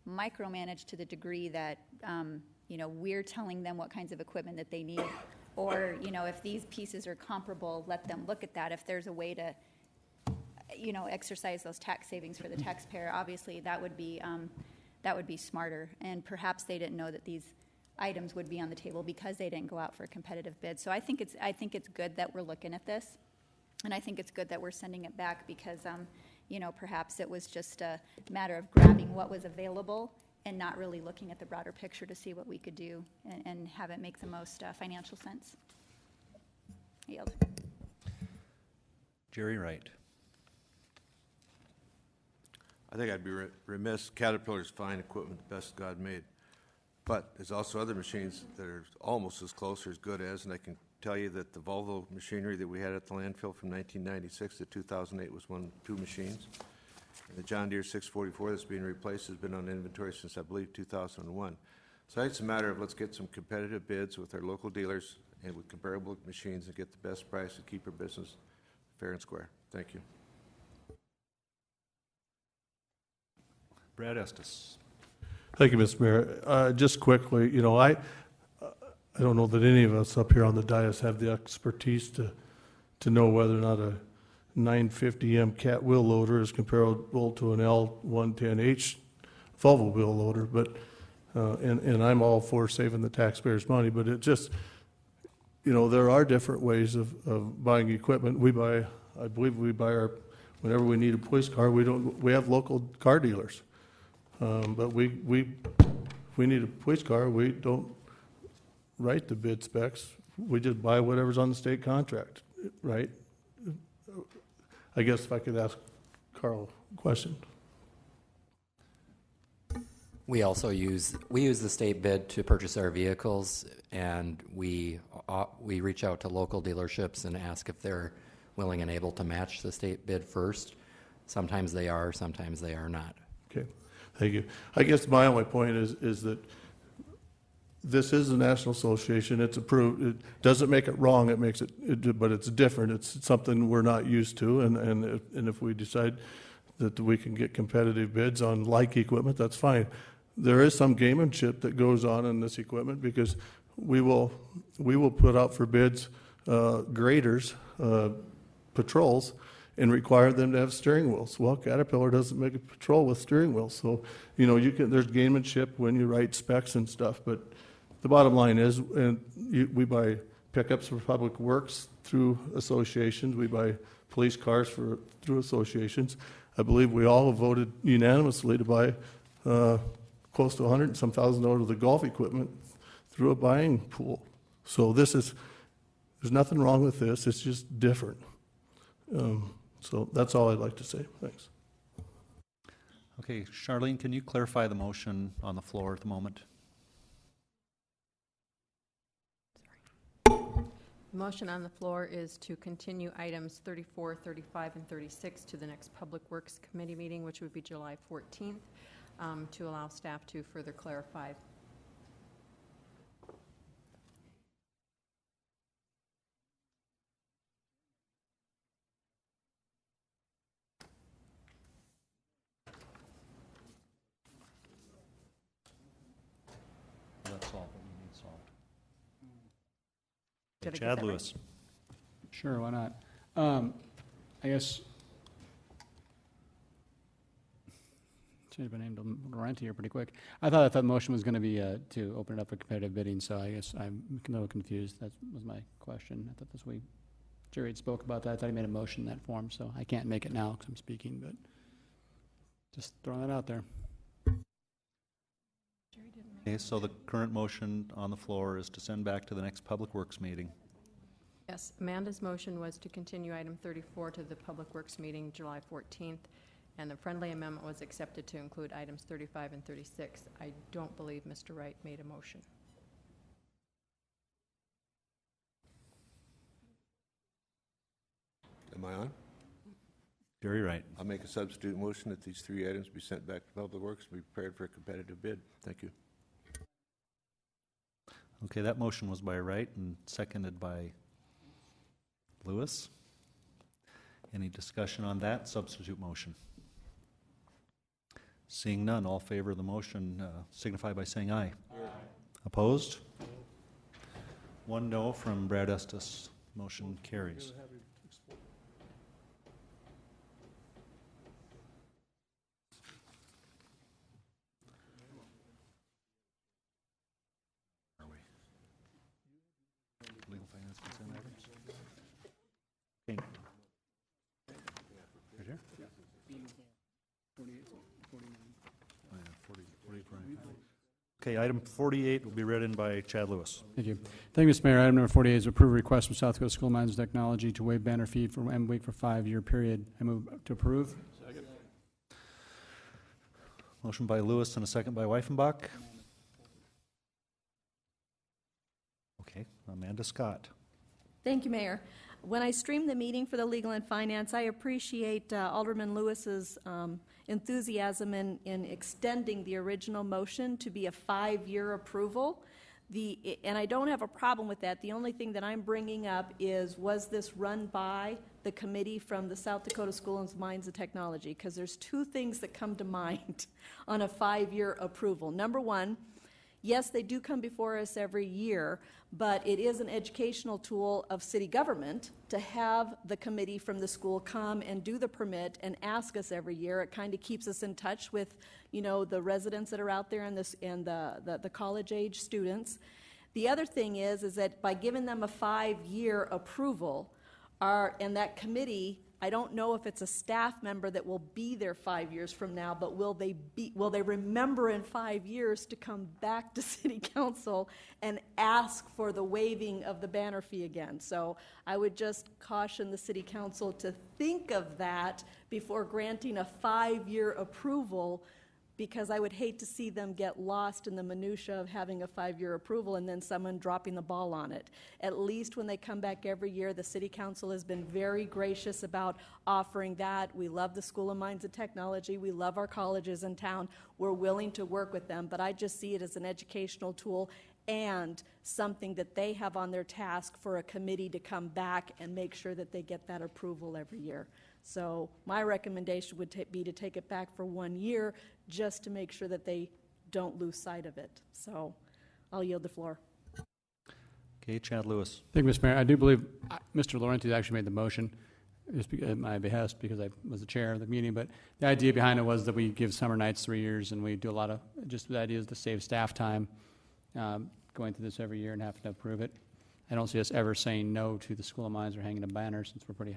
micromanage to the degree that, we're telling them what kinds of equipment that they need? Or, if these pieces are comparable, let them look at that. If there's a way to, exercise those tax savings for the taxpayer, obviously that would be smarter. And perhaps they didn't know that these items would be on the table because they didn't go out for a competitive bid. So I think it's good that we're looking at this, and I think it's good that we're sending it back because perhaps it was just a matter of grabbing what was available and not really looking at the broader picture to see what we could do and have it make the most financial sense. I yield. Jerry Wright. I think I'd be remiss. Caterpillar's fine equipment, the best God made. But there's also other machines that are almost as close or as good as, and I can tell you that the Volvo machinery that we had at the landfill from 1996 to 2008 was two machines. And the John Deere 644 that's being replaced has been on inventory since, I believe, 2001. So it's a matter of let's get some competitive bids with our local dealers and with comparable machines and get the best price and keep our business fair and square. Thank you. Brad Estes. Thank you, Mr. Mayor. Just quickly, you know, I don't know that any of us up here on the dais have the expertise to know whether or not a 950M cat wheel loader is comparable to an L110H Volvo wheel loader, but and I'm all for saving the taxpayers' money, but it just, you know, there are different ways of buying equipment. I believe we buy whenever we need a police car, we have local car dealers. But if we need a police car, we don't write the bid specs. We just buy whatever's on the state contract, right? I guess if I could ask Carl a question. We also use the state bid to purchase our vehicles, and we reach out to local dealerships and ask if they're willing and able to match the state bid first. Sometimes they are, sometimes they are not. Okay, thank you. I guess my only point is that this is a national association. It's approved. It doesn't make it wrong. It makes it, but it's different. It's something we're not used to. And if we decide that we can get competitive bids on like equipment, that's fine. There is some gamemanship that goes on in this equipment because we will put out for bids graders, patrols, and require them to have steering wheels. Well, Caterpillar doesn't make a patrol with steering wheels, so you know there's gamemanship when you write specs and stuff. But the bottom line is, we buy pickups for public works through associations. We buy police cars through associations. I believe we all have voted unanimously to buy close to $100,000 and some of the golf equipment through a buying pool. So there's nothing wrong with this. It's just different. So that's all I'd like to say. Thanks. Okay, Charlene, can you clarify the motion on the floor at the moment? The motion on the floor is to continue items 34, 35, and 36 to the next Public Works Committee meeting, which would be July 14th, to allow staff to further clarify. That's all that we need solved. Did I get Chad that Lewis. Sure, why not? I guess changed my name to Laurenti here pretty quick. I thought the motion was going to be to open it up for competitive bidding, so I guess I'm a little confused. That was my question. I thought this week Jerry had spoke about that. I thought he made a motion in that form, so I can't make it now because I'm speaking, but just throwing that out there. Okay, so the current motion on the floor is to send back to the next Public Works meeting. Yes, Amanda's motion was to continue item 34 to the Public Works meeting July 14th, and the friendly amendment was accepted to include items 35 and 36. I don't believe Mr. Wright made a motion. Am I on? Jerry Wright. I'll make a substitute motion that these three items be sent back to Public Works and be prepared for a competitive bid. Thank you. Okay, that motion was by Wright and seconded by Lewis. Any discussion on that substitute motion? Seeing none, all in favor of the motion signify by saying aye. Aye. Opposed? 1 no from Brad Estes. Motion carries. Legal finance consent items? Okay. Right here? Oh, yeah, 48, 49. Okay, item 48 will be read in by Chad Lewis. Thank you. Thank you, Mr. Mayor. Item number 48 is approve a request from South Coast School Mines Technology to waive banner fee for MWeek for 5-year period. I move to approve. Second. Motion by Lewis and a second by Weifenbach. Okay, Amanda Scott. Thank you, Mayor. When I streamed the meeting for the Legal and Finance, I appreciate Alderman Lewis's enthusiasm in extending the original motion to be a 5-year approval. And I don't have a problem with that. The only thing that I'm bringing up is, was this run by the committee from the South Dakota School of Mines and Technology? Because there's two things that come to mind on a 5-year approval. Number one, yes, they do come before us every year, but it is an educational tool of city government to have the committee from the school come and do the permit and ask us every year. It kind of keeps us in touch with, you know, the residents that are out there and the college-age students. The other thing is that by giving them a 5-year approval, and that committee, I don't know if it's a staff member that will be there 5 years from now, but will they remember in 5 years to come back to City Council and ask for the waiving of the banner fee again? So I would just caution the City Council to think of that before granting a 5-year approval, because I would hate to see them get lost in the minutia of having a 5-year approval and then someone dropping the ball on it. At least when they come back every year, the City Council has been very gracious about offering that. We love the School of Mines and Technology. We love our colleges in town. We're willing to work with them, but I just see it as an educational tool and something that they have on their task for a committee to come back and make sure that they get that approval every year. So my recommendation would be to take it back for 1 year, just to make sure that they don't lose sight of it. So I'll yield the floor. Okay, Chad Lewis. Thank you, Mr. Mayor. I do believe Mr. Laurenti actually made the motion at my behest because I was the chair of the meeting, but the idea behind it was that we give summer nights 3 years, and we do a lot of, just the idea is to save staff time going through this every year and having to approve it. I don't see us ever saying no to the School of Mines or hanging a banner, since we're pretty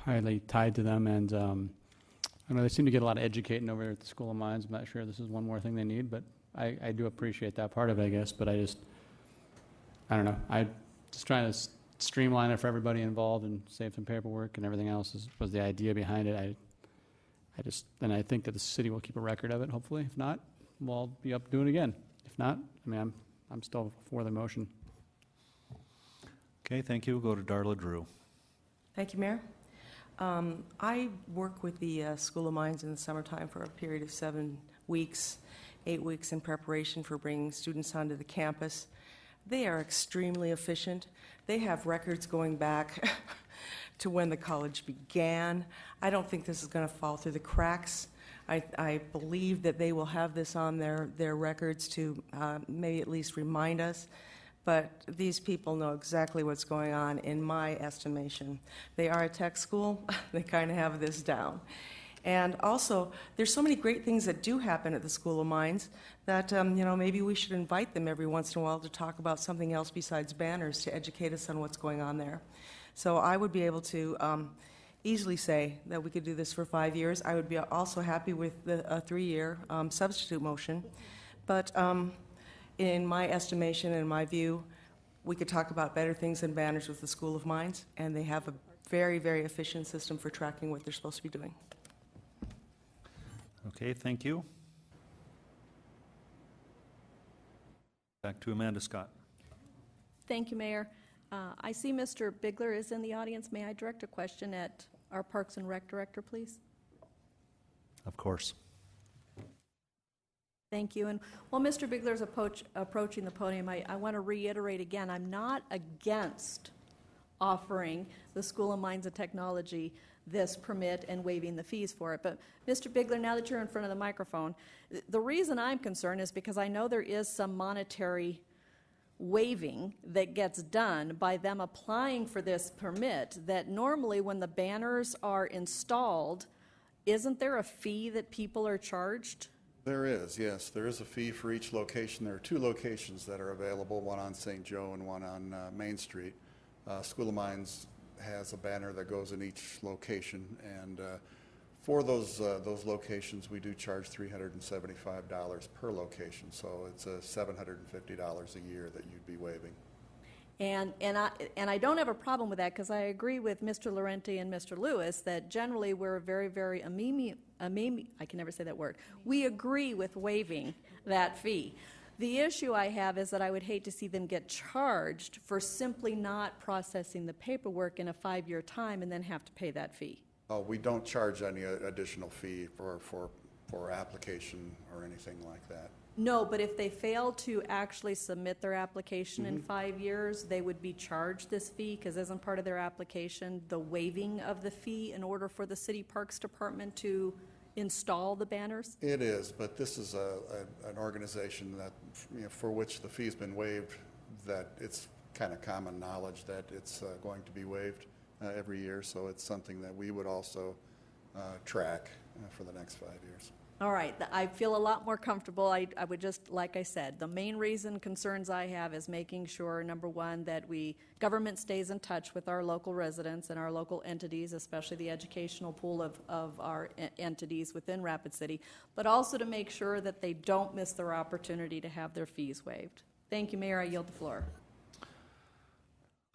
highly tied to them, and I know they seem to get a lot of educating over at the School of Mines. I'm not sure this is one more thing they need, but I do appreciate that part of it, I guess, but I don't know. I just trying to streamline it for everybody involved and save some paperwork and everything else was the idea behind it. I think that the city will keep a record of it, hopefully. If not, we'll be up doing it again. If not, I mean, I'm still for the motion. Okay, thank you. We'll go to Darla Drew. Thank you, Mayor. I work with the School of Mines in the summertime for a period of 7 weeks, 8 weeks in preparation for bringing students onto the campus. They are extremely efficient. They have records going back to when the college began. I don't think this is going to fall through the cracks. I believe that they will have this on their records to maybe at least remind us. But these people know exactly what's going on, in my estimation. They are a tech school. They kind of have this down. And also, there's so many great things that do happen at the School of Mines that, maybe we should invite them every once in a while to talk about something else besides banners, to educate us on what's going on there. So I would be able to easily say that we could do this for 5 years. I would be also happy with a 3-year substitute motion. But in my estimation and my view, we could talk about better things than banners with the School of Mines, and they have a very, very efficient system for tracking what they're supposed to be doing. Okay, thank you. Back to Amanda Scott. Thank you, Mayor. I see Mr. Bigler is in the audience. May I direct a question at our Parks and Rec Director, please? Of course. Thank you. And while Mr. Bigler is approaching the podium, I want to reiterate again, I'm not against offering the School of Mines and Technology this permit and waiving the fees for it. But Mr. Bigler, now that you're in front of the microphone, the reason I'm concerned is because I know there is some monetary waiving that gets done by them applying for this permit, that normally when the banners are installed, isn't there a fee that people are charged? There is, yes. There is a fee for each location. There are 2 locations that are available, one on St. Joe and one on Main Street. School of Mines has a banner that goes in each location, and for those locations, we do charge $375 per location, so it's $750 a year that you'd be waiving. And I don't have a problem with that, because I agree with Mr. Laurenti and Mr. Lewis that generally we're very, very I can never say that word. We agree with waiving that fee. The issue I have is that I would hate to see them get charged for simply not processing the paperwork in a 5-year time and then have to pay that fee. We don't charge any additional fee for application or anything like that. No, but if they fail to actually submit their application in 5 years, they would be charged this fee, because isn't part of their application the waiving of the fee in order for the City Parks Department to install the banners? It is, but this is an organization that, for which the fee's been waived, that it's kind of common knowledge that it's going to be waived every year, so it's something that we would also track for the next 5 years. All right, I feel a lot more comfortable. I would just, like I said, the main concerns I have is making sure, number one, that government stays in touch with our local residents and our local entities, especially the educational pool of our entities within Rapid City, but also to make sure that they don't miss their opportunity to have their fees waived. Thank you, Mayor. I yield the floor.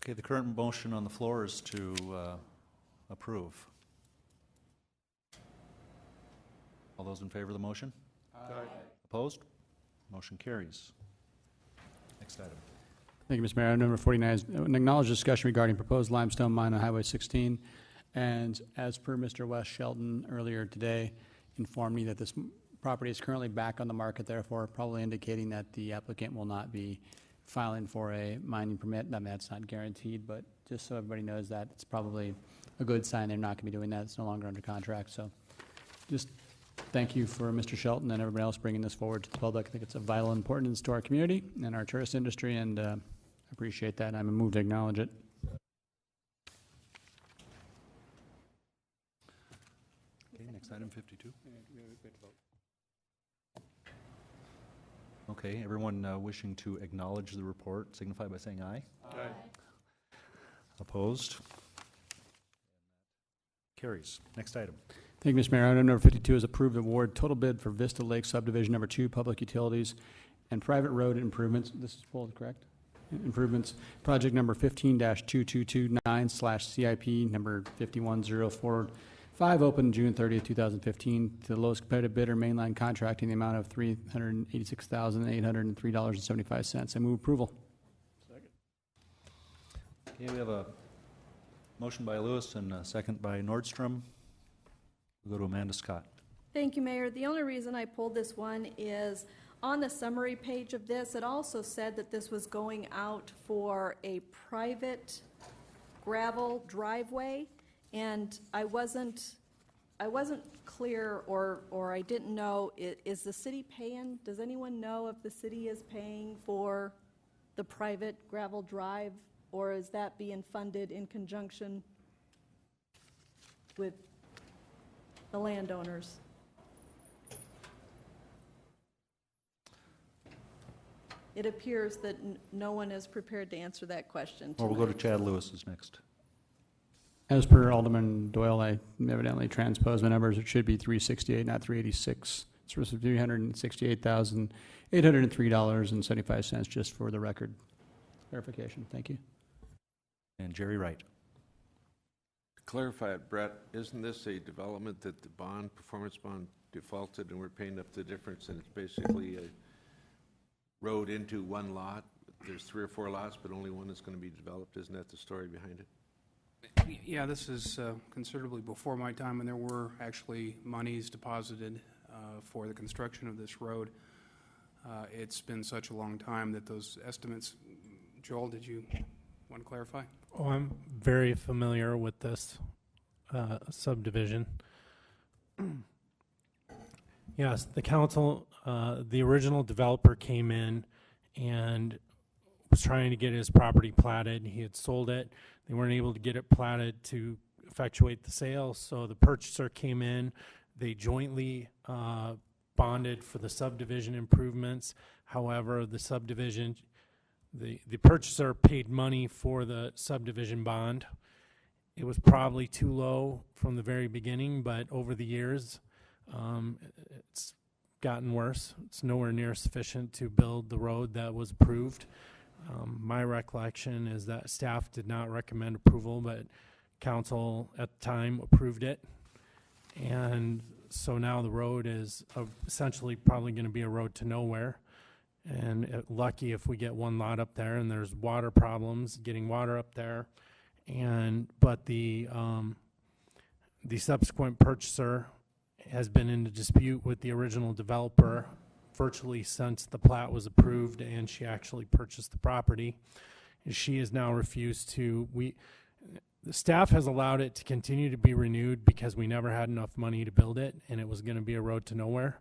Okay, the current motion on the floor is to approve. All those in favor of the motion? Aye. Opposed? Motion carries. Next item. Thank you, Mr. Mayor. Item number 49 is an acknowledged discussion regarding proposed limestone mine on Highway 16. And as per Mr. Wes Shelton earlier today, informed me that this property is currently back on the market, therefore probably indicating that the applicant will not be filing for a mining permit. I mean, that's not guaranteed, but just so everybody knows that, it's probably a good sign they're not going to be doing that. It's no longer under contract. So just thank you for Mr. Shelton and everybody else bringing this forward to the public. I think it's of vital importance to our community and our tourist industry, and I appreciate that. I'm moved to acknowledge it. Okay, next item, 52. Okay, everyone wishing to acknowledge the report signify by saying aye. Aye. Opposed? Carries. Next item. Thank you, Mr. Mayor. Item number 52 is approved award total bid for Vista Lake Subdivision Number 2, Public Utilities and Private Road Improvements. This is pulled, correct? Improvements. Project number 15-2229/CIP number 51045, open June 30th, 2015, to the lowest competitive bidder, Mainline Contracting, the amount of $386,803.75. I move approval. Second. Okay, we have a motion by Lewis and a second by Nordstrom. We'll go to Amanda Scott. Thank you, Mayor. The only reason I pulled this one is on the summary page of this, it also said that this was going out for a private gravel driveway, and I wasn't clear, or I didn't know, is the city paying? Does anyone know if the city is paying for the private gravel drive, or is that being funded in conjunction with the landowners? It appears that no one is prepared to answer that question. Well, we'll go to Chad Lewis is next. As per Alderman Doyle, I evidently transposed my numbers. It should be 368, not 386. It's for $368,803.75, just for the record verification. Thank you. And Jerry Wright. Clarify it, Brett, isn't this a development that the performance bond defaulted and we're paying up the difference, and it's basically a road into one lot? There's 3 or 4 lots, but only one is going to be developed. Isn't that the story behind it? Yeah, this is considerably before my time, and there were actually monies deposited for the construction of this road. It's been such a long time that those estimates, Joel, did you want to clarify? Oh, I'm very familiar with this subdivision. Yes, the council, the original developer came in and was trying to get his property platted. He had sold it. They weren't able to get it platted to effectuate the sale, so the purchaser came in. They jointly bonded for the subdivision improvements. However, the subdivision, the purchaser paid money for the subdivision bond. It was probably too low from the very beginning, but over the years, it's gotten worse. It's nowhere near sufficient to build the road that was approved. My recollection is that staff did not recommend approval, but council at the time approved it. And so now the road is essentially probably going to be a road to nowhere. and lucky if we get one lot up there, and there's water problems getting water up there. But the subsequent purchaser has been in a dispute with the original developer virtually since the plat was approved and she actually purchased the property. She has now refused to. The staff has allowed it to continue to be renewed because we never had enough money to build it, and it was going to be a road to nowhere.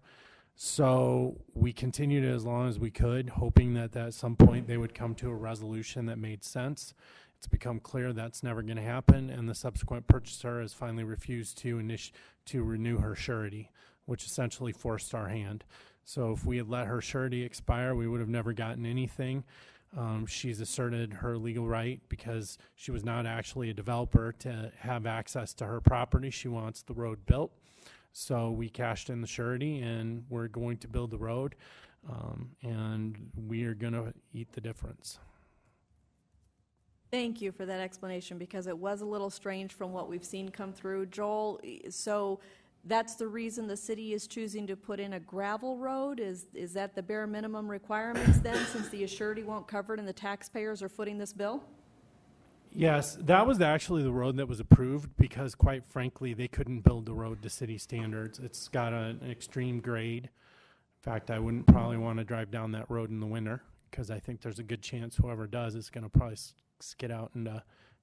So we continued it as long as we could, hoping that at some point they would come to a resolution that made sense. It's become clear that's never going to happen, and the subsequent purchaser has finally refused to renew her surety, which essentially forced our hand. So if we had let her surety expire, we would have never gotten anything. She's asserted her legal right because she was not actually a developer to have access to her property. She wants the road built. So we cashed in the surety and we're going to build the road, and we are going to eat the difference. Thank you for that explanation, because it was a little strange from what we've seen come through. Joel, so that's the reason the city is choosing to put in a gravel road? Is that the bare minimum requirements then, since the surety won't cover it and the taxpayers are footing this bill? Yes, that was actually the road that was approved because, quite frankly, they couldn't build the road to city standards. It's got an extreme grade. In fact, I wouldn't probably want to drive down that road in the winter because I think there's a good chance whoever does is going to probably skid out into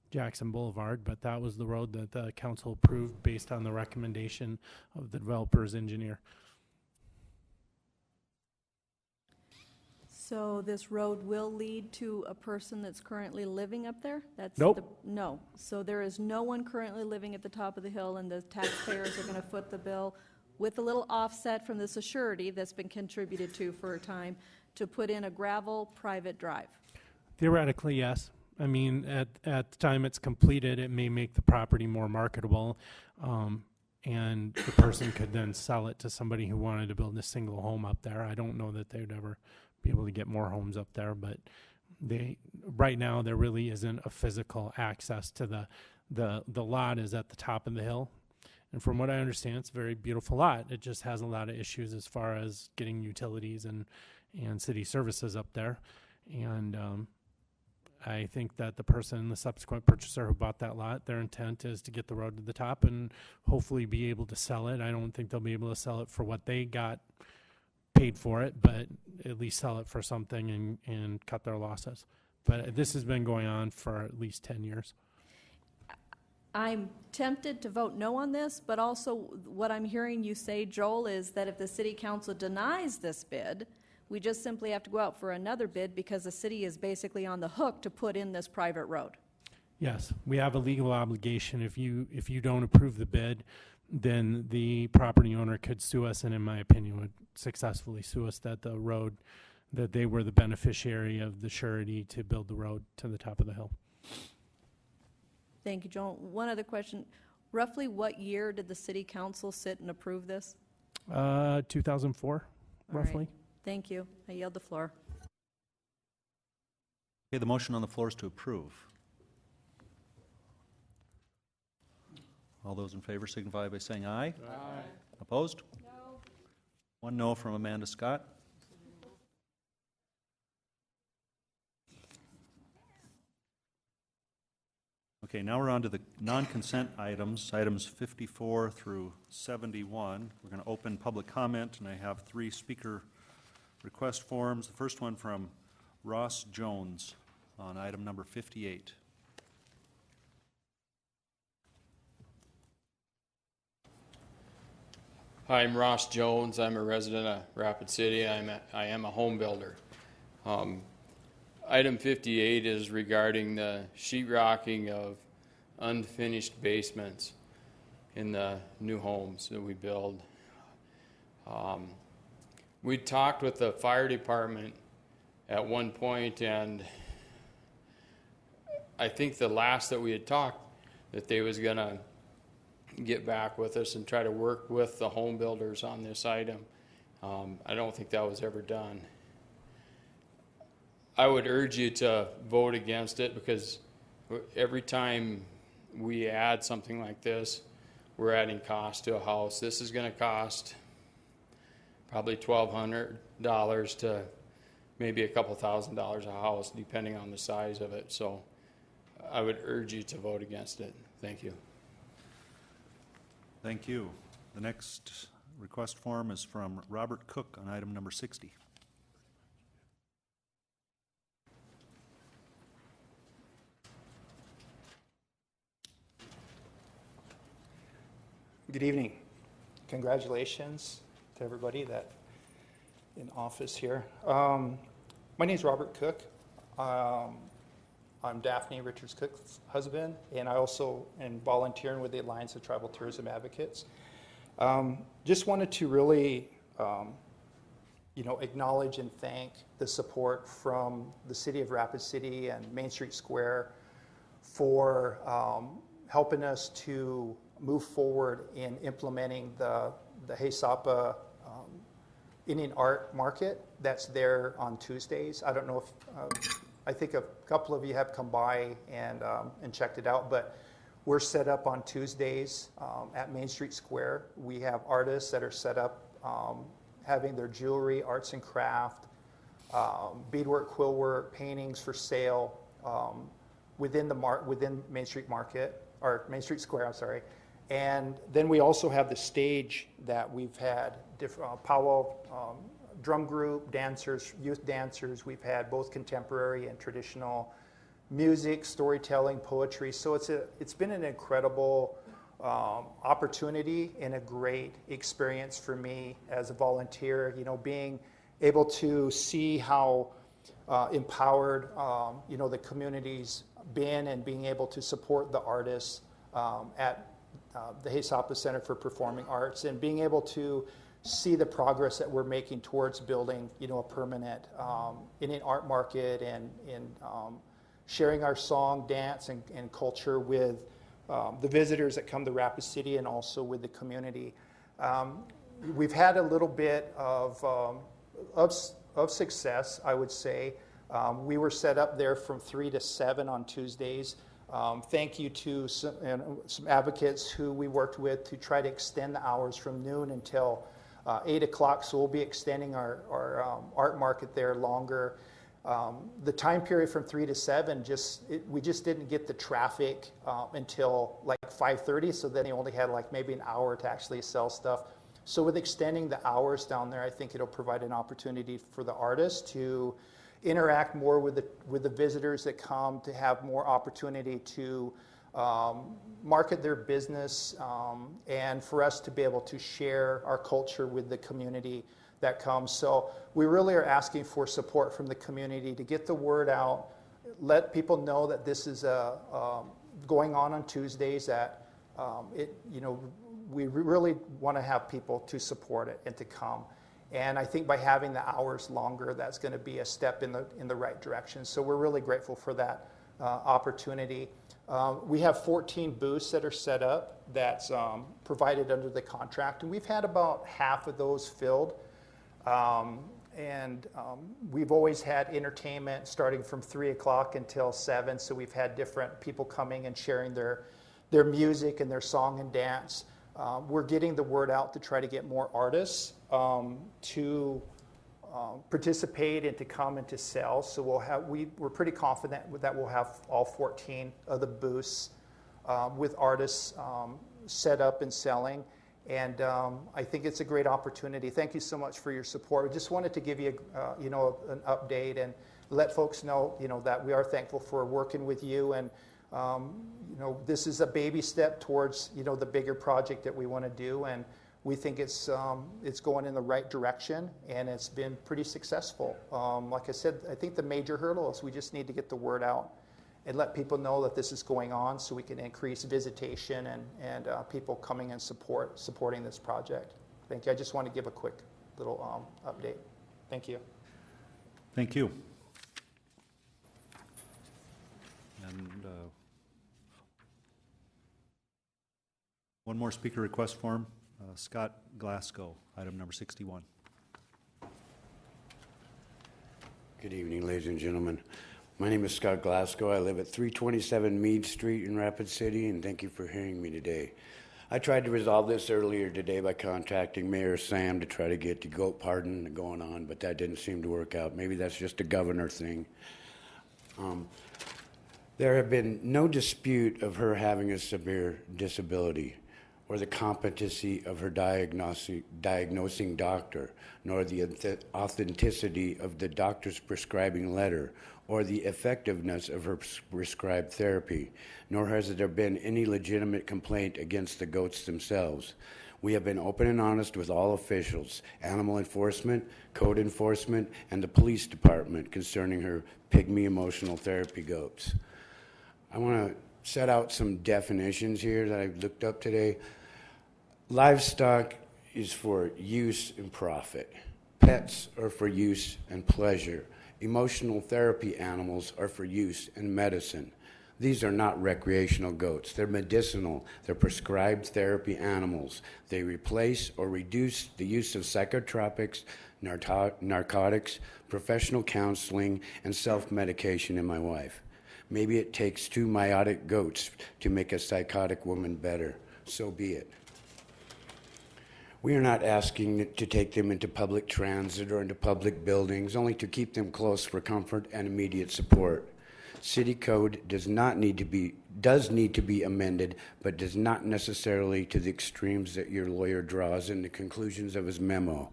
Jackson Boulevard. But that was the road that the council approved based on the recommendation of the developer's engineer. So this road will lead to a person that's currently living up there? Nope. No. So there is no one currently living at the top of the hill, and the taxpayers are going to foot the bill with a little offset from this surety that's been contributed to for a time to put in a gravel private drive. Theoretically, yes. I mean, at the time it's completed, it may make the property more marketable, and the person could then sell it to somebody who wanted to build a single home up there. I don't know that they would ever be able to get more homes up there, but right now there really isn't a physical access to the lot is at the top of the hill. And from what I understand, it's a very beautiful lot. It just has a lot of issues as far as getting utilities and city services up there. And I think that the person, the subsequent purchaser who bought that lot, their intent is to get the road to the top and hopefully be able to sell it. I don't think they'll be able to sell it for what they got paid for it, but at least sell it for something and cut their losses. But this has been going on for at least 10 years. I'm tempted to vote no on this, but also what I'm hearing you say, Joel, is that if the city council denies this bid, we just simply have to go out for another bid because the city is basically on the hook to put in this private road. Yes, we have a legal obligation. If you don't approve the bid, then the property owner could sue us, and in my opinion would successfully sue us that the road, that they were the beneficiary of the surety to build the road to the top of the hill. Thank you, Joel. One other question. Roughly what year did the city council sit and approve this? 2004, roughly. Right. Thank you. I yield the floor. Okay, the motion on the floor is to approve. All those in favor signify by saying aye. Aye. Opposed? No. One no from Amanda Scott. Okay, now we're on to the non-consent items, items 54 through 71. We're going to open public comment, and I have 3 speaker request forms. The first one from Ross Jones on item number 58. Hi, I'm Ross Jones. I'm a resident of Rapid City. I am a home builder. Item 58 is regarding the sheetrocking of unfinished basements in the new homes that we build. We talked with the fire department at one point, and I think the last that we had talked that they was going to get back with us and try to work with the home builders on this item. I don't think that was ever done. I would urge you to vote against it because every time we add something like this, we're adding cost to a house. This is going to cost probably $1,200 to maybe a couple $1,000s a house, depending on the size of it. So I would urge you to vote against it. Thank you. Thank you. The next request form is from Robert Cook on item number 60. Good evening. Congratulations to everybody that in office here. My name is Robert Cook. I'm Daphne Richards Cook's husband, and I also am volunteering with the Alliance of Tribal Tourism Advocates. Just wanted to really, acknowledge and thank the support from the City of Rapid City and Main Street Square for helping us to move forward in implementing the Haisapa Indian Art Market that's there on Tuesdays. I don't know if, I think a couple of you have come by and checked it out, but we're set up on Tuesdays at Main Street Square. We have artists that are set up having their jewelry, arts and craft, beadwork, quill work, paintings for sale within Main Street Market, or Main Street Square, I'm sorry. And then we also have the stage that we've had different powwow drum group, dancers, youth dancers. We've had both contemporary and traditional music, storytelling, poetry. So it's been an incredible opportunity and a great experience for me as a volunteer. Being able to see how empowered the community's been, and being able to support the artists at the Haisapa Center for Performing Arts, and being able to see the progress that we're making towards building, a permanent Indian art market, and sharing our song, dance, and culture with the visitors that come to Rapid City, and also with the community. We've had a little bit of success, I would say. We were set up there from 3 to 7 on Tuesdays. Thank you to some advocates who we worked with to try to extend the hours from noon until 8 o'clock. So we'll be extending our art market there longer. The time period from 3 to 7, we just didn't get the traffic until like 5:30. So then they only had like maybe an hour to actually sell stuff. So with extending the hours down there, I think it'll provide an opportunity for the artists to interact more with the visitors that come, to have more opportunity to market their business, and for us to be able to share our culture with the community that comes. So we really are asking for support from the community to get the word out, let people know that this is going on Tuesdays, that we really want to have people to support it and to come. And I think by having the hours longer, that's going to be a step in the right direction. So we're really grateful for that opportunity. We have 14 booths that are set up that's provided under the contract, and we've had about half of those filled. We've always had entertainment starting from 3 o'clock until 7, so we've had different people coming and sharing their music and their song and dance. We're getting the word out to try to get more artists to participate and to come and to sell. So we're pretty confident that we'll have all 14 of the booths with artists set up and selling. And I think it's a great opportunity. Thank you so much for your support. We just wanted to give you an update and let folks know that we are thankful for working with you. And this is a baby step towards the bigger project that we want to do, and we think it's going in the right direction, and it's been pretty successful. Like I said, I think the major hurdle is we just need to get the word out and let people know that this is going on, so we can increase visitation and people coming and supporting this project. Thank you. I just want to give a quick little update. Thank you. Thank you. And one more speaker request form. Scott Glasgow, item number 61. Good evening, ladies and gentlemen. My name is Scott Glasgow. I live at 327 Meade Street in Rapid City, and thank you for hearing me today. I tried to resolve this earlier today by contacting Mayor Sam to try to get the goat pardon going on, but that didn't seem to work out. Maybe that's just a governor thing. There have been no dispute of her having a severe disability or the competency of her diagnosing doctor, nor the authenticity of the doctor's prescribing letter, or the effectiveness of her prescribed therapy, nor has there been any legitimate complaint against the goats themselves. We have been open and honest with all officials, animal enforcement, code enforcement, and the police department concerning her pygmy emotional therapy goats. I want to set out some definitions here that I've looked up today. Livestock is for use and profit. Pets are for use and pleasure. Emotional therapy animals are for use and medicine. These are not recreational goats. They're medicinal. They're prescribed therapy animals. They replace or reduce the use of psychotropics, narcotics, professional counseling, and self-medication in my wife. Maybe it takes 2 myotic goats to make a psychotic woman better. So be it. We are not asking to take them into public transit or into public buildings, only to keep them close for comfort and immediate support. City code does need to be amended, but does not necessarily to the extremes that your lawyer draws in the conclusions of his memo.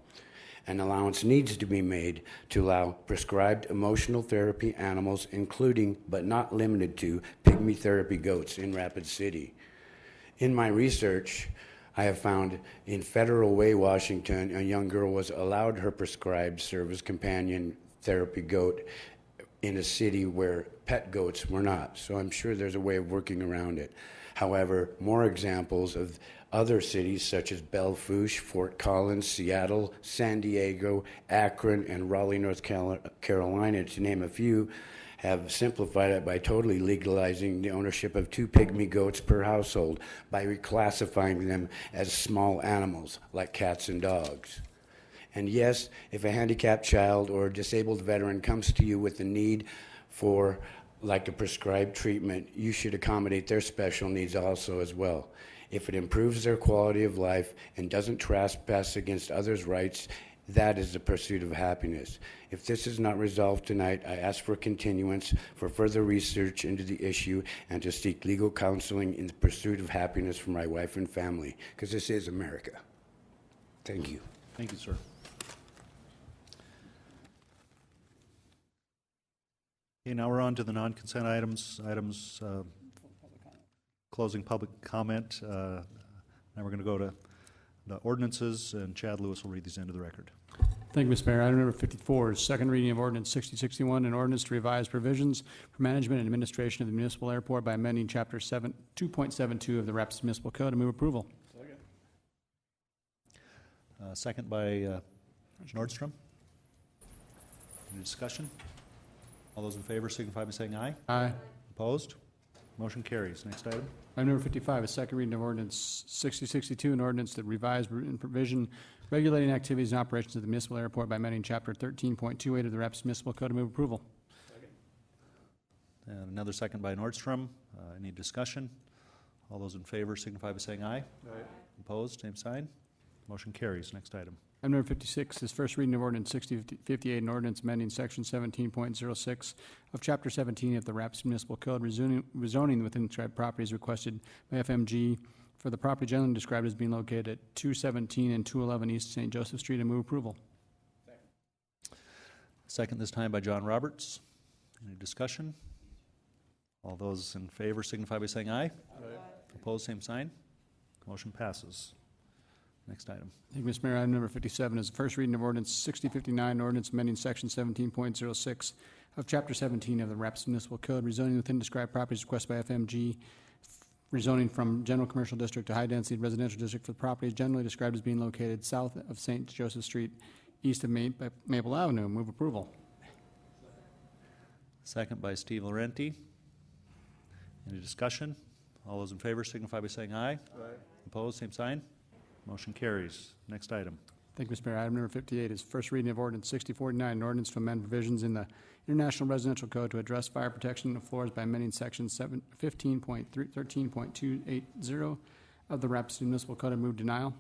An allowance needs to be made to allow prescribed emotional therapy animals, including but not limited to pygmy therapy goats in Rapid City. In my research, I have found in Federal Way, Washington, a young girl was allowed her prescribed service companion therapy goat in a city where pet goats were not. So I'm sure there's a way of working around it. However, more examples of other cities such as Belle Fourche, Fort Collins, Seattle, San Diego, Akron, and Raleigh, North Carolina, to name a few, have simplified it by totally legalizing the ownership of 2 pygmy goats per household by reclassifying them as small animals like cats and dogs. And yes, if a handicapped child or a disabled veteran comes to you with a need for like a prescribed treatment, you should accommodate their special needs also as well. If it improves their quality of life and doesn't trespass against others' rights, that is the pursuit of happiness. If this is not resolved tonight, I ask for continuance for further research into the issue and to seek legal counseling in the pursuit of happiness for my wife and family, because this is America. Thank you. Thank you, sir. Okay, now we're on to the non-consent items. Closing public comment. Now we're going to go to the ordinances, and Chad Lewis will read these into the record. Thank you, Mr. Mayor. Item number 54 is second reading of ordinance 6061, an ordinance to revise provisions for management and administration of the municipal airport by amending chapter 2.72 of the Rapid Municipal Code. I move approval. Second by Nordstrom. Any discussion? All those in favor signify by saying aye. Aye. Opposed? Motion carries. Next item. Item number 55 is second reading of ordinance 6062, an ordinance that revised provision regulating activities and operations of the municipal airport by amending chapter 13.28 of the Rapid Municipal Code. I move approval. And another second by Nordstrom. Any discussion? All those in favor signify by saying aye. Aye. Opposed? Same sign. Motion carries. Next item. Item number 56 is first reading of ordinance 6058, an ordinance amending section 17.06 of chapter 17 of the Rapid Municipal Code, rezoning within described properties requested by FMG for the property generally described as being located at 217 and 211 East St. Joseph Street. I move approval. Second this time by John Roberts. Any discussion? All those in favor signify by saying aye. Aye. Opposed, same sign. Motion passes. Next item. Thank you, Mr. Mayor. Item number 57 is the first reading of ordinance 6059, ordinance amending section 17.06 of chapter 17 of the Rapid Municipal Code, rezoning within described properties requested by FMG, rezoning from general commercial district to high-density residential district for the properties generally described as being located south of St. Joseph Street, east of Maple Avenue. Move approval. Second by Steve Laurenti. Any discussion? All those in favor signify by saying aye. Aye. Opposed, same sign. Motion carries. Next item. Thank you, Mr. Mayor. Item number 58 is first reading of ordinance 6049, an ordinance to amend provisions in the International Residential Code to address fire protection of floors by amending section 15.13.280 of the Rapid City Municipal Code, I move denial.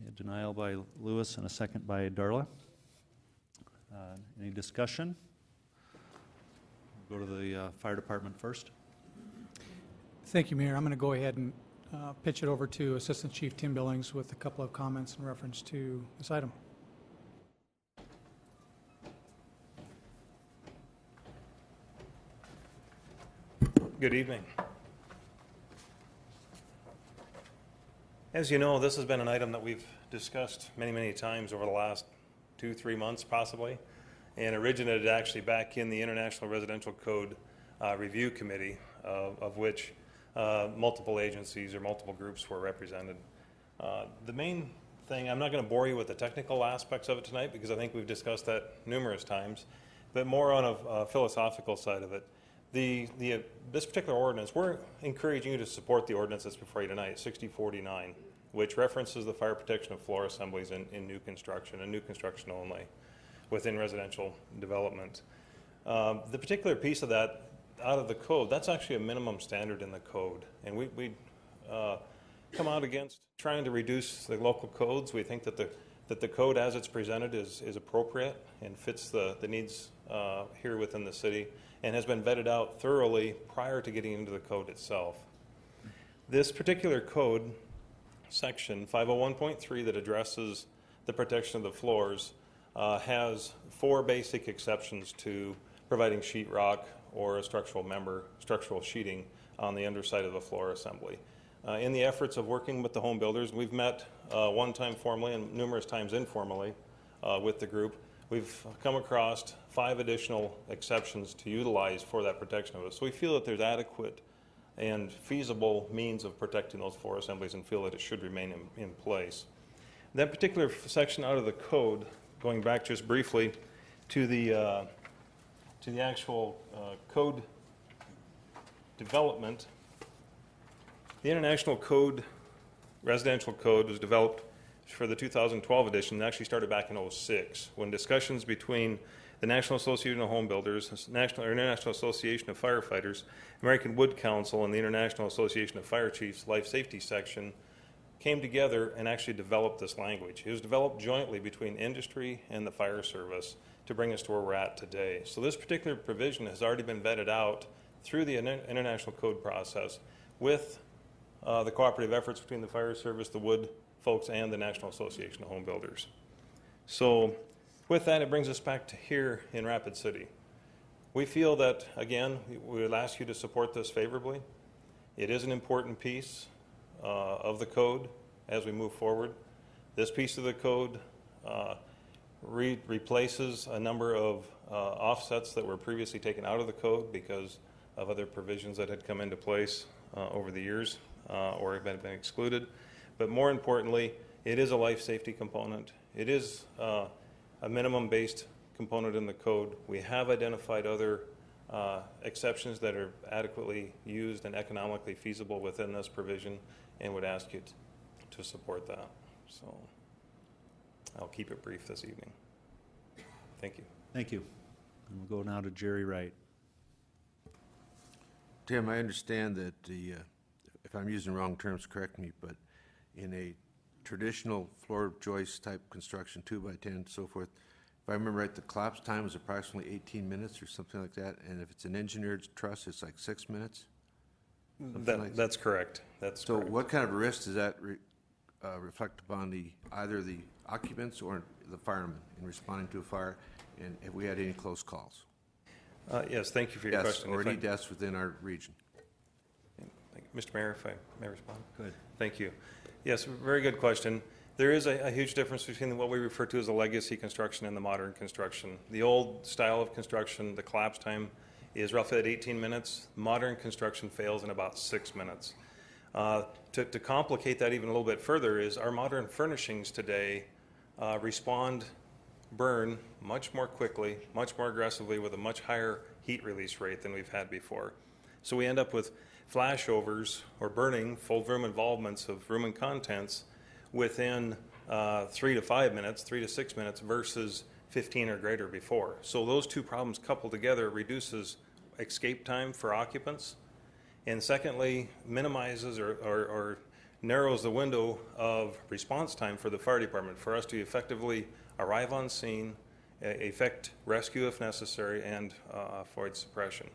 Yeah, denial by Lewis and a second by Darla. Any discussion? We'll go to the fire department first. Thank you, Mayor. I'm going to go ahead and pitch it over to Assistant Chief Tim Billings with a couple of comments in reference to this item. Good evening. As you know, this has been an item that we've discussed many, many times over the last 2-3 months possibly, and originated actually back in the International Residential Code Review Committee, of which multiple agencies or multiple groups were represented. The main thing, I'm not going to bore you with the technical aspects of it tonight because I think we've discussed that numerous times, but more on a philosophical side of it. This particular ordinance, we're encouraging you to support the ordinance that's before you tonight, 6049, which references the fire protection of floor assemblies in new construction, and new construction only, within residential development. The particular piece of that out of the code, that's actually a minimum standard in the code, and we come out against trying to reduce the local codes. We think that the code as it's presented is appropriate and fits the needs here within the city, and has been vetted out thoroughly prior to getting into the code itself. This particular code, section 501.3, that addresses the protection of the floors, has 4 basic exceptions to providing sheetrock or a structural member, structural sheeting on the underside of the floor assembly. In the efforts of working with the home builders, we've met one time formally and numerous times informally with the group. We've come across 5 additional exceptions to utilize for that protection of it. So we feel that there's adequate and feasible means of protecting those floor assemblies and feel that it should remain in place. That particular section out of the code, going back just briefly to the actual code development, the International Code, Residential Code, was developed for the 2012 edition, and actually started back in 2006, when discussions between the National Association of Home Builders, International Association of Firefighters, American Wood Council, and the International Association of Fire Chiefs Life Safety Section came together and actually developed this language. It was developed jointly between industry and the fire service to bring us to where we're at today. So this particular provision has already been vetted out through the international code process with the cooperative efforts between the fire service, the wood folks, and the National Association of Home Builders. So with that, it brings us back to here in Rapid City. We feel that, again, we would ask you to support this favorably. It is an important piece of the code as we move forward. This piece of the code replaces a number of offsets that were previously taken out of the code because of other provisions that had come into place over the years or have been excluded. But more importantly, it is a life safety component. It is a minimum-based component in the code. We have identified other exceptions that are adequately used and economically feasible within this provision, and would ask you to support that. So I'll keep it brief this evening. Thank you. Thank you. And we'll go now to Jerry Wright. Tim, I understand that if I'm using wrong terms, correct me, but in a traditional floor joist type construction, 2x10 and so forth, if I remember right, the collapse time is approximately 18 minutes or something like that, and if it's an engineered truss, it's like 6 minutes? That's correct. So what kind of risk does that reflect upon either the occupants or the firemen in responding to a fire, and have we had any close calls? Yes, thank you for your question. Or any deaths within our region? Mr. Mayor, if I may respond? Good. Thank you. Yes, very good question. There is a huge difference between what we refer to as a legacy construction and the modern construction. The old style of construction, the collapse time is roughly at 18 minutes. Modern construction fails in about 6 minutes. To complicate that even a little bit further is our modern furnishings today burn much more quickly, much more aggressively, with a much higher heat release rate than we've had before. So we end up with flashovers or burning full room involvements of room and contents within 3 to 5 minutes, 3 to 6 minutes versus 15 or greater before. So those two problems coupled together reduces escape time for occupants And secondly, minimizes or narrows the window of response time for the fire department for us to effectively arrive on scene, effect rescue if necessary, and avoid suppression.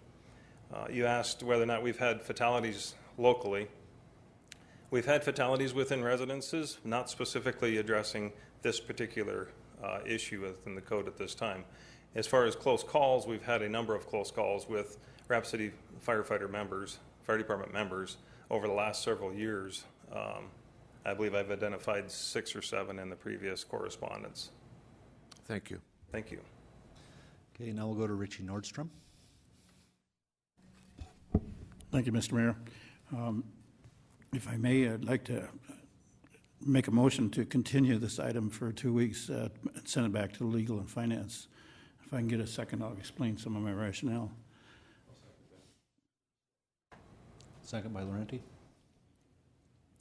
You asked whether or not we've had fatalities locally. We've had fatalities within residences, not specifically addressing this particular issue within the code at this time. As far as close calls, we've had a number of close calls with Rapid City fire department members over the last several years. I believe I've identified 6 or 7 in the previous correspondence. Thank you. Thank you. Okay, now we'll go to Richie Nordstrom. Thank you, Mr. Mayor. If I may, I'd like to make a motion to continue this item for 2 weeks and send it back to Legal and Finance. If I can get a second, I'll explain some of my rationale. Second by Laurenti.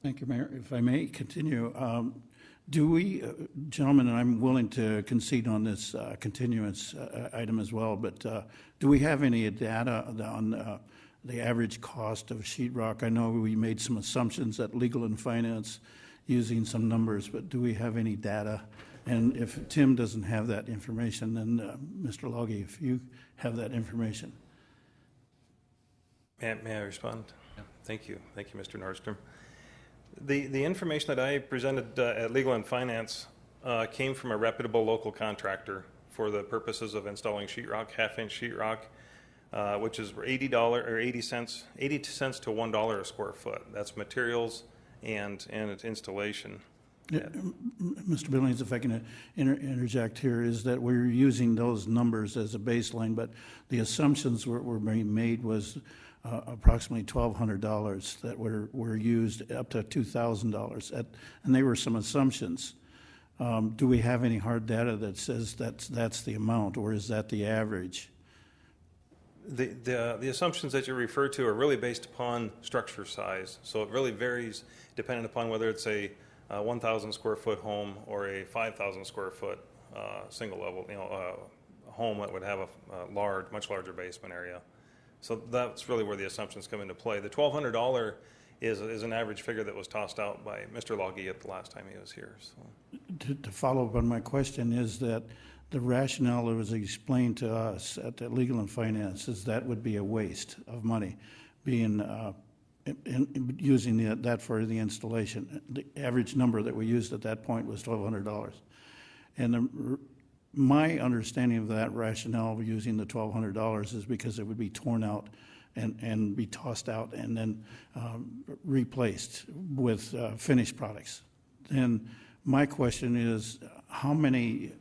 Thank you, Mayor. If I may continue, do we, gentlemen, and I'm willing to concede on this continuance item as well, but do we have any data on the average cost of sheetrock? I know we made some assumptions at Legal and Finance using some numbers, but do we have any data? And if Tim doesn't have that information, then Mr. Logie, if you have that information. May I respond? Yeah. Thank you. Thank you, Mr. Nordstrom. The information that I presented at Legal and Finance came from a reputable local contractor for the purposes of installing sheetrock, half-inch sheetrock, which is $80 or 80 cents to $1 a square foot. That's materials and its installation. Yeah, Mr. Billings, if I can interject here, is that we're using those numbers as a baseline, but the assumptions were being made was approximately $1,200 that were used up to $2,000, and they were some assumptions. Do we have any hard data that says that's the amount, or is that the average? The assumptions that you refer to are really based upon structure size, so it really varies depending upon whether it's a 1,000 square foot home or a 5,000 square foot single level, home that would have a much larger basement area. So that's really where the assumptions come into play. The $1,200 is an average figure that was tossed out by Mr. Logie at the last time he was here. So. To follow up on my question is that the rationale that was explained to us at the Legal and Finance is that would be a waste of money being using that for the installation. The average number that we used at that point was $1,200. And my understanding of that rationale of using the $1,200 is because it would be torn out and be tossed out and then replaced with finished products. And my question is, how many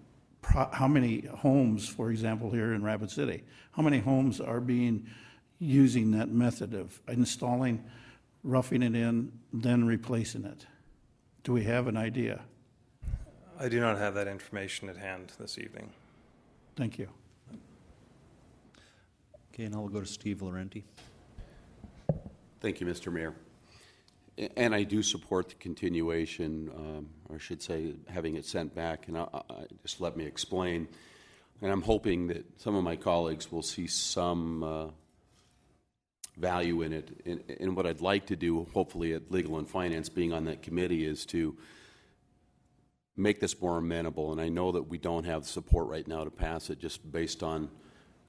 homes, for example, here in Rapid City, how many homes are using that method of installing, roughing it in, then replacing it? Do we have an idea? I do not have that information at hand this evening. Thank you. Okay, now we'll go to Steve Laurenti. Thank you, Mr. Mayor. And I do support the continuation, or I should say having it sent back, and just let me explain. And I'm hoping that some of my colleagues will see some value in it. And what I'd like to do, hopefully at Legal and Finance, being on that committee, is to make this more amenable. And I know that we don't have support right now to pass it just based on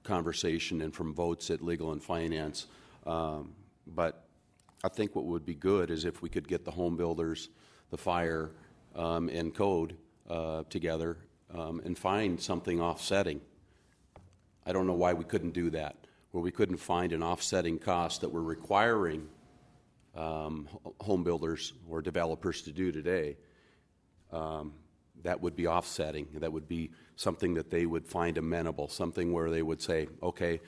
conversation and from votes at Legal and Finance. But I think what would be good is if we could get the home builders, the fire, and code together and find something offsetting. I don't know why we couldn't do that, where we couldn't find an offsetting cost that we're requiring home builders or developers to do today. That would be offsetting. That would be something that they would find amenable, something where they would say, okay,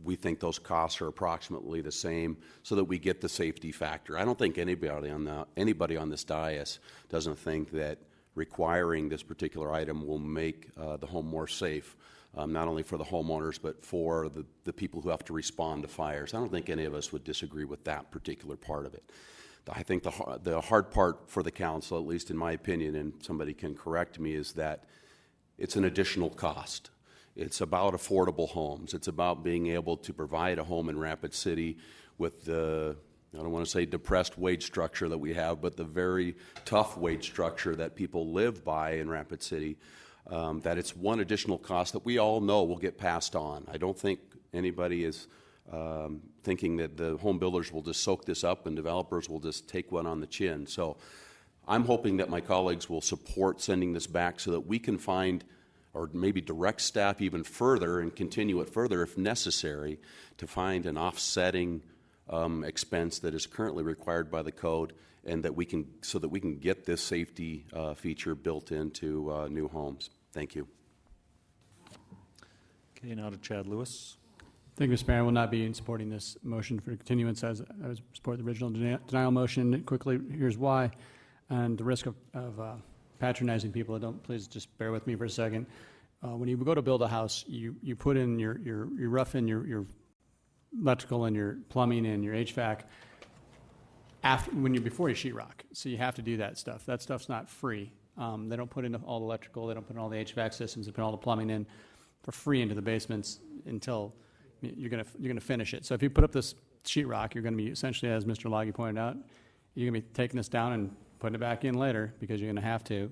we think those costs are approximately the same, so that we get the safety factor. I don't think anybody on this dais doesn't think that requiring this particular item will make the home more safe, not only for the homeowners, but for the people who have to respond to fires. I don't think any of us would disagree with that particular part of it. I think the hard part for the council, at least in my opinion, and somebody can correct me, is that it's an additional cost. It's about affordable homes. It's about being able to provide a home in Rapid City with the, I don't want to say depressed wage structure that we have, but the very tough wage structure that people live by in Rapid City, that it's one additional cost that we all know will get passed on. I don't think anybody is thinking that the home builders will just soak this up and developers will just take one on the chin. So I'm hoping that my colleagues will support sending this back so that we can find, or maybe direct staff even further and continue it further if necessary, to find an offsetting expense that is currently required by the code, and that we can, so that we can get this safety feature built into new homes. Thank you. Okay, now to Chad Lewis. Thank you, Mr. Mayor. I will not be supporting this motion for continuance as I would support the original denial motion. Quickly, here's why. And the risk of patronizing people, please just bear with me for a second. When you go to build a house, you put in you rough in your electrical and your plumbing and your HVAC before you sheetrock. So you have to do that stuff. That stuff's not free. They don't put in all the electrical, they don't put in all the HVAC systems, they put all the plumbing in for free into the basements until you're gonna finish it. So if you put up this sheetrock, you're gonna be essentially, as Mr. Loggy pointed out, you're gonna be taking this down and putting it back in later because you're gonna have to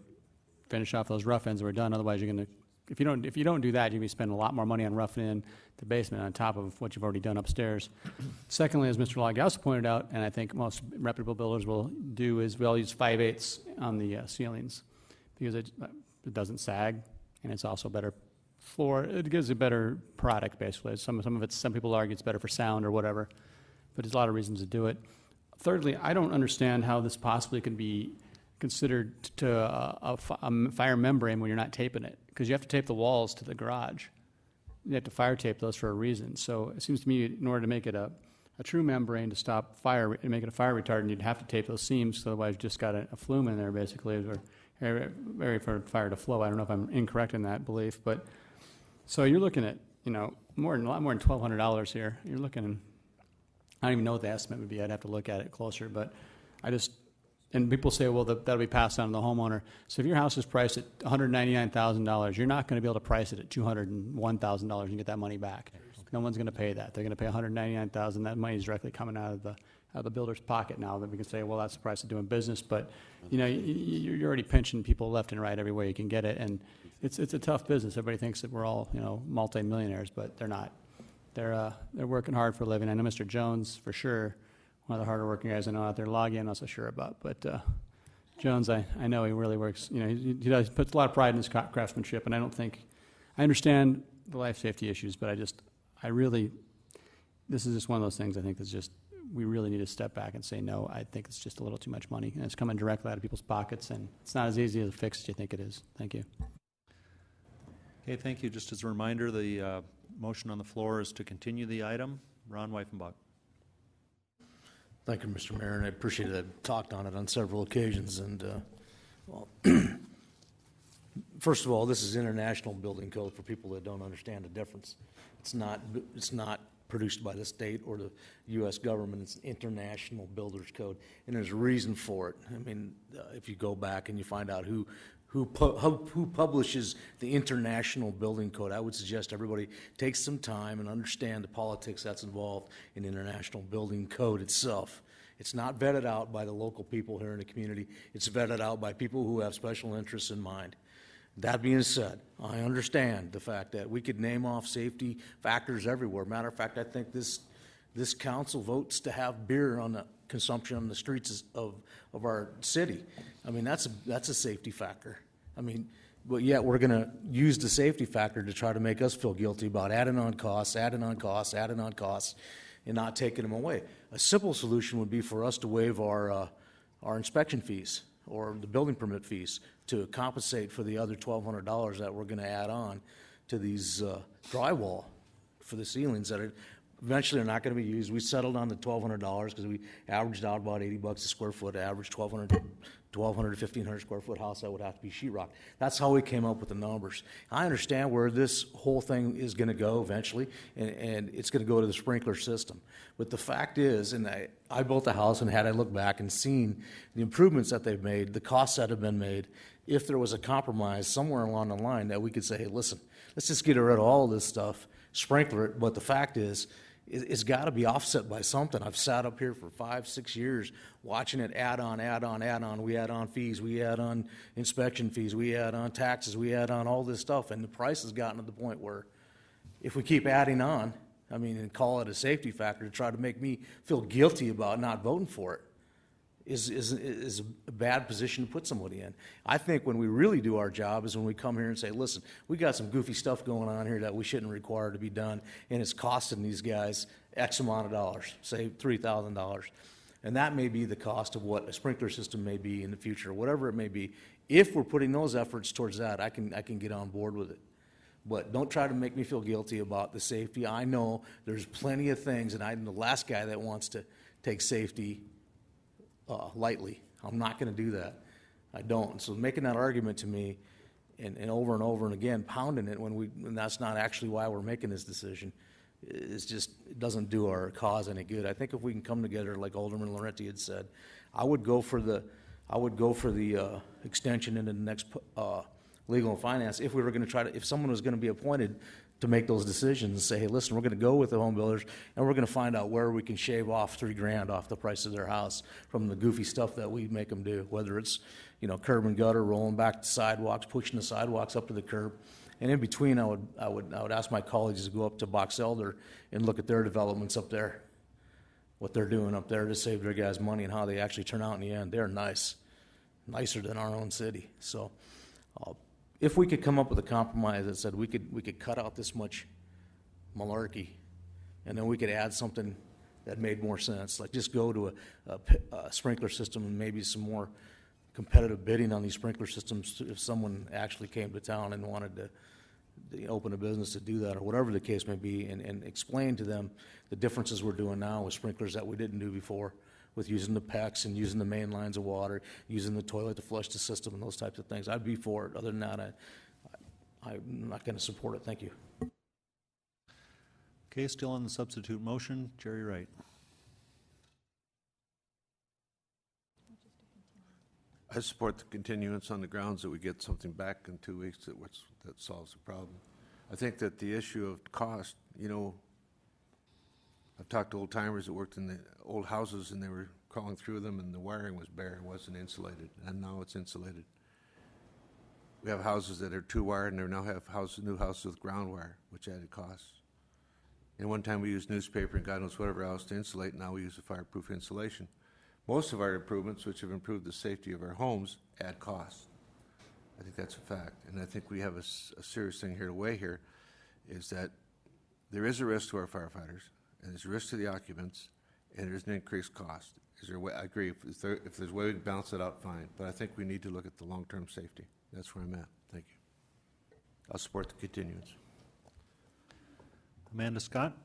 finish off those rough ends that were done. Otherwise, you're gonna, if you don't do that, you're gonna be spending a lot more money on roughing in the basement on top of what you've already done upstairs. Secondly, as Mr. Loggy also pointed out, and I think most reputable builders will do, is we all use 5/8 on the ceilings because it doesn't sag, and it's also better floor. It gives a better product, basically. Some of it's, some people argue it's better for sound or whatever, but there's a lot of reasons to do it. Thirdly, I don't understand how this possibly can be considered to a fire membrane when you're not taping it, because you have to tape the walls to the garage. You have to fire tape those for a reason. So it seems to me, in order to make it a true membrane to stop fire and make it a fire retardant, you'd have to tape those seams, so otherwise you've just got a flume in there, basically, or area for fire to flow. I don't know if I'm incorrect in that belief, but so you're looking at, a lot more than $1,200 here. You're looking, I don't even know what the estimate would be. I'd have to look at it closer, but and people say, well, that'll be passed on to the homeowner. So if your house is priced at $199,000, you're not going to be able to price it at $201,000 and get that money back. No one's going to pay that. They're going to pay $199,000. That money is directly coming out of the builder's pocket now. That we can say, well, that's the price of doing business. But you're already pinching people left and right every way you can get it, and it's a tough business. Everybody thinks that we're all multi-millionaires, but they're not. They're working hard for a living. I know Mr. Jones for sure. One of the harder working guys I know out there. Loggy, I'm not so sure about, but Jones, I know he really works. He puts a lot of pride in his craftsmanship, and I understand the life safety issues, but this is just one of those things I think that's just, we really need to step back and say, no, I think it's just a little too much money, and it's coming directly out of people's pockets, and it's not as easy as a fix as you think it is. Thank you. Okay, thank you. Just as a reminder, the motion on the floor is to continue the item. Ron Weifenbach. Thank you, Mr. Mayor, and I appreciate it. I've talked on it on several occasions, and first of all, this is international building code for people that don't understand the difference. It's not produced by the state or the U.S. government. It's an international builders code, and there's a reason for it. I mean, if you go back and you find out who publishes the International Building Code, I would suggest everybody take some time and understand the politics that's involved in the International Building Code itself. It's not vetted out by the local people here in the community. It's vetted out by people who have special interests in mind. That being said, I understand the fact that we could name off safety factors everywhere. Matter of fact, I think this council votes to have beer on the consumption on the streets of our city. I mean, that's a safety factor. I mean, but yet we're going to use the safety factor to try to make us feel guilty about adding on costs, and not taking them away. A simple solution would be for us to waive our inspection fees or the building permit fees to compensate for the other $1,200 that we're going to add on to these drywall for the ceilings that are eventually not going to be used. We settled on the $1,200 because we averaged out about $80 a square foot, average 1,200 to 1,500 square foot house that would have to be sheetrock. That's how we came up with the numbers. I understand where this whole thing is going to go eventually, and it's going to go to the sprinkler system. But the fact is, and I built a house, and had I looked back and seen the improvements that they've made, the costs that have been made, if there was a compromise somewhere along the line that we could say, hey, listen, let's just get rid of all this stuff, sprinkler it, but the fact is, it's got to be offset by something. I've sat up here for 5, 6 years watching it add on. We add on fees, we add on inspection fees, we add on taxes, we add on all this stuff, and the price has gotten to the point where if we keep adding on, I mean, and call it a safety factor to try to make me feel guilty about not voting for it, is a bad position to put somebody in. I think when we really do our job is when we come here and say, listen, we got some goofy stuff going on here that we shouldn't require to be done, and it's costing these guys X amount of dollars, say $3,000. And that may be the cost of what a sprinkler system may be in the future, whatever it may be. If we're putting those efforts towards that, I can get on board with it. But don't try to make me feel guilty about the safety. I know there's plenty of things, and I'm the last guy that wants to take safety lightly. I'm not going to do that. I don't. So making that argument to me and over and again, pounding it when that's not actually why we're making this decision, is just, it doesn't do our cause any good. I think if we can come together, like Alderman Laurenti had said, I would go for the extension into the next legal and finance if we were going to try to, if someone was going to be appointed to make those decisions and say, hey, listen, we're going to go with the home builders and we're going to find out where we can shave off $3,000 off the price of their house from the goofy stuff that we make them do, whether it's, curb and gutter, rolling back the sidewalks, pushing the sidewalks up to the curb. And in between, I would ask my colleagues to go up to Box Elder and look at their developments up there, what they're doing up there to save their guys money and how they actually turn out in the end. They're nicer than our own city. So if we could come up with a compromise that said we could cut out this much malarkey, and then we could add something that made more sense, like just go to a sprinkler system and maybe some more competitive bidding on these sprinkler systems if someone actually came to town and wanted to open a business to do that, or whatever the case may be, and explain to them the differences we're doing now with sprinklers that we didn't do before, with using the PEX and using the main lines of water, using the toilet to flush the system and those types of things. I'd be for it. Other than that, I'm not going to support it. Thank you. Okay, still on the substitute motion, Jerry Wright. I support the continuance on the grounds that we get something back in 2 weeks that solves the problem. I think that the issue of cost, I've talked to old timers that worked in the old houses and they were crawling through them and the wiring was bare and wasn't insulated, and now it's insulated. We have houses that are two-wired and they now have new houses with ground wire, which added costs. And one time we used newspaper and God knows whatever else to insulate, now we use a fireproof insulation. Most of our improvements, which have improved the safety of our homes, add costs. I think that's a fact. And I think we have a serious thing here to weigh here, is that there is a risk to our firefighters, and there's a risk to the occupants, and there's an increased cost. Is there a way, I agree, if there's a way to balance it out, fine. But I think we need to look at the long-term safety. That's where I'm at. Thank you. I'll support the continuance. Amanda Scott?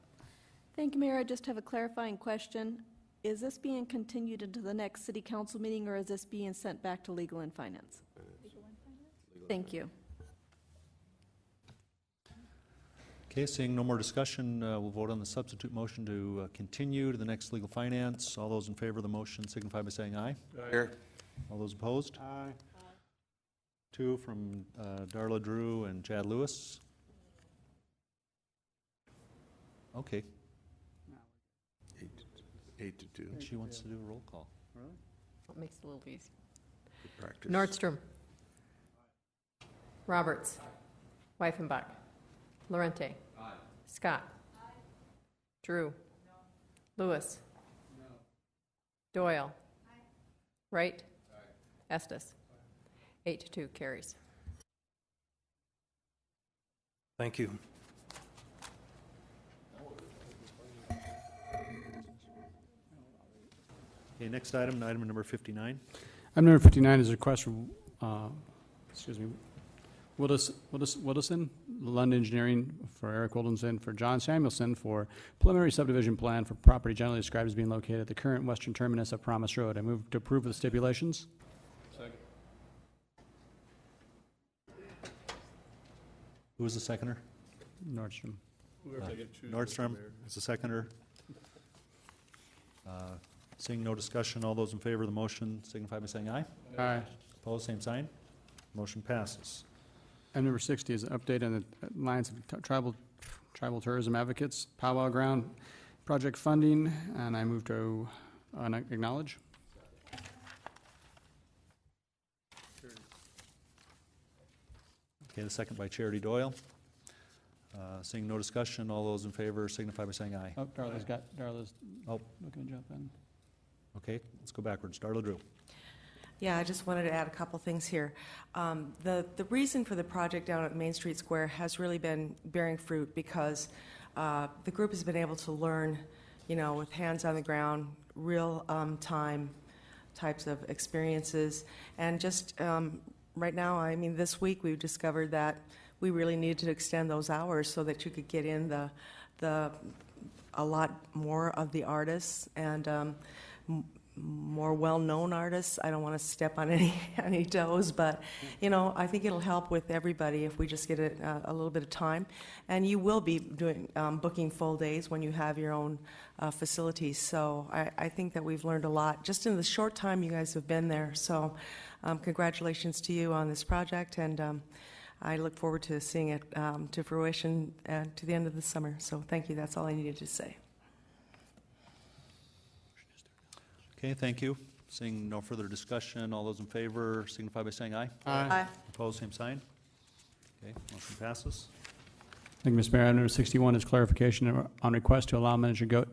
Thank you, Mayor. I just have a clarifying question. Is this being continued into the next city council meeting, or is this being sent back to Legal and Finance? Legal and Finance. Thank you. Okay, seeing no more discussion, we'll vote on the substitute motion to continue to the next legal finance. All those in favor of the motion signify by saying aye. Aye. All those opposed? Aye. 2 from Darla Drew and Chad Lewis. Okay. 8 to 2. She wants to do a roll call. Really? That makes it a little easy. Good practice. Nordstrom. Roberts. Weifenbach. Laurenti. Scott. Drew. Lewis. Doyle. Wright. Estes. 8-2 carries. Thank you. Okay, next item number 59. Item number 59 is a request from, Wilderson, Lund Engineering for Eric Wilderson, for John Samuelson for preliminary subdivision plan for property generally described as being located at the current western terminus of Promise Road. I move to approve with stipulations. Second. Who was the seconder? Nordstrom. Nordstrom is the seconder. Seeing no discussion, all those in favor of the motion signify by saying aye. Aye. Opposed, same sign. Motion passes. Item number 60 is an update on the Alliance of Tribal Tourism Advocates Powwow Ground project funding, and I move to acknowledge. Okay, the second by Charity Doyle. Seeing no discussion, all those in favor signify by saying aye. Oh, Darla's looking to jump in. Okay, let's go backwards. Darla Drew. Yeah, I just wanted to add a couple things here. The reason for the project down at Main Street Square has really been bearing fruit because the group has been able to learn, with hands on the ground, real time types of experiences. And just right now, I mean, this week we've discovered that we really needed to extend those hours so that you could get in a lot more of the artists and more well-known artists. I don't want to step on any toes, but I think it'll help with everybody if we just get a little bit of time. And you will be booking full days when you have your own facilities. So I think that we've learned a lot just in the short time you guys have been there. So congratulations to you on this project, and I look forward to seeing it to fruition to the end of the summer. So thank you. That's all I needed to say. Okay, thank you. Seeing no further discussion, all those in favor signify by saying aye. Aye. Opposed, same sign. Okay, motion passes. Thank you, Mr. Mayor. Item number 61 is clarification on request to allow miniature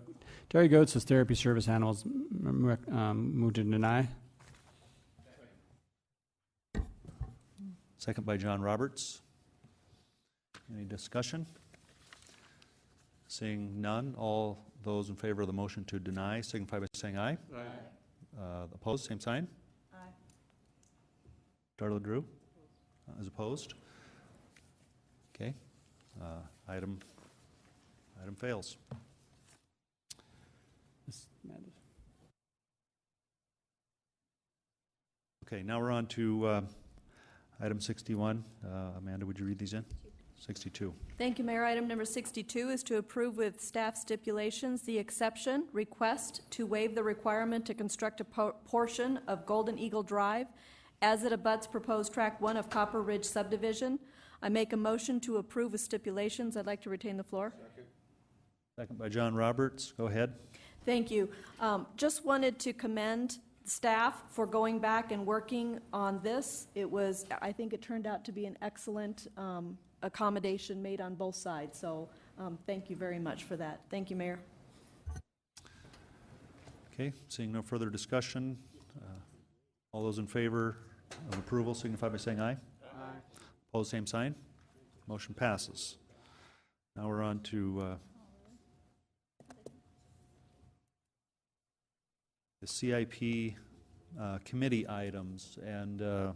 dairy goats as therapy service animals. Move to deny. Second by John Roberts. Any discussion? Seeing none, all those in favor of the motion to deny signify by saying aye. Aye. Opposed, same sign. Aye. Darla Drew is opposed. Okay. Item fails. Okay, now we're on to item 61. Amanda, would you read these in? 62. Thank you, Mayor. Item number 62 is to approve with staff stipulations the exception request to waive the requirement to construct a portion of Golden Eagle Drive as it abuts proposed Track 1 of Copper Ridge subdivision. I make a motion to approve with stipulations. I'd like to retain the floor. Second by John Roberts. Go ahead. Thank you. Just wanted to commend staff for going back and working on this. I think it turned out to be an excellent accommodation made on both sides. So thank you very much for that. Thank you, Mayor. Okay, seeing no further discussion, all those in favor of approval signify by saying aye. Aye. Opposed, same sign. Motion passes. Now we're on to the CIP committee items, and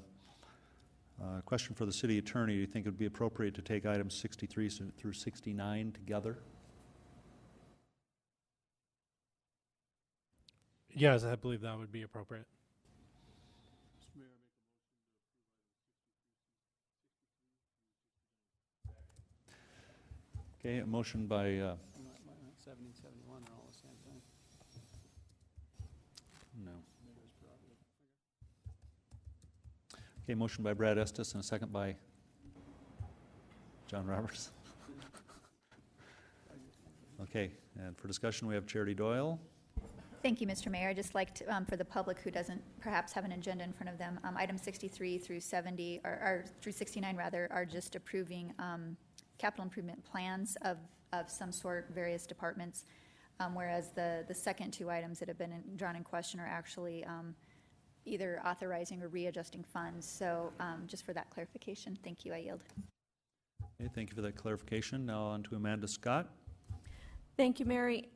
question for the city attorney: do you think it would be appropriate to take items 63 through 69 together? Yes, I believe that would be appropriate. Okay, a motion by 70 and 71 are all the same thing. no. Okay, motion by Brad Estes and a second by John Roberts. Okay, and for discussion we have Charity Doyle. Thank you, Mr. Mayor. I'd just like to, for the public who doesn't perhaps have an agenda in front of them, items 63 through 70, or through 69 rather, are just approving capital improvement plans of some sort, various departments, whereas the second two items that have been drawn in question are actually either authorizing or readjusting funds. So just for that clarification, thank you. I yield. Okay, thank you for that clarification. Now on to Amanda Scott. Thank you, Mary.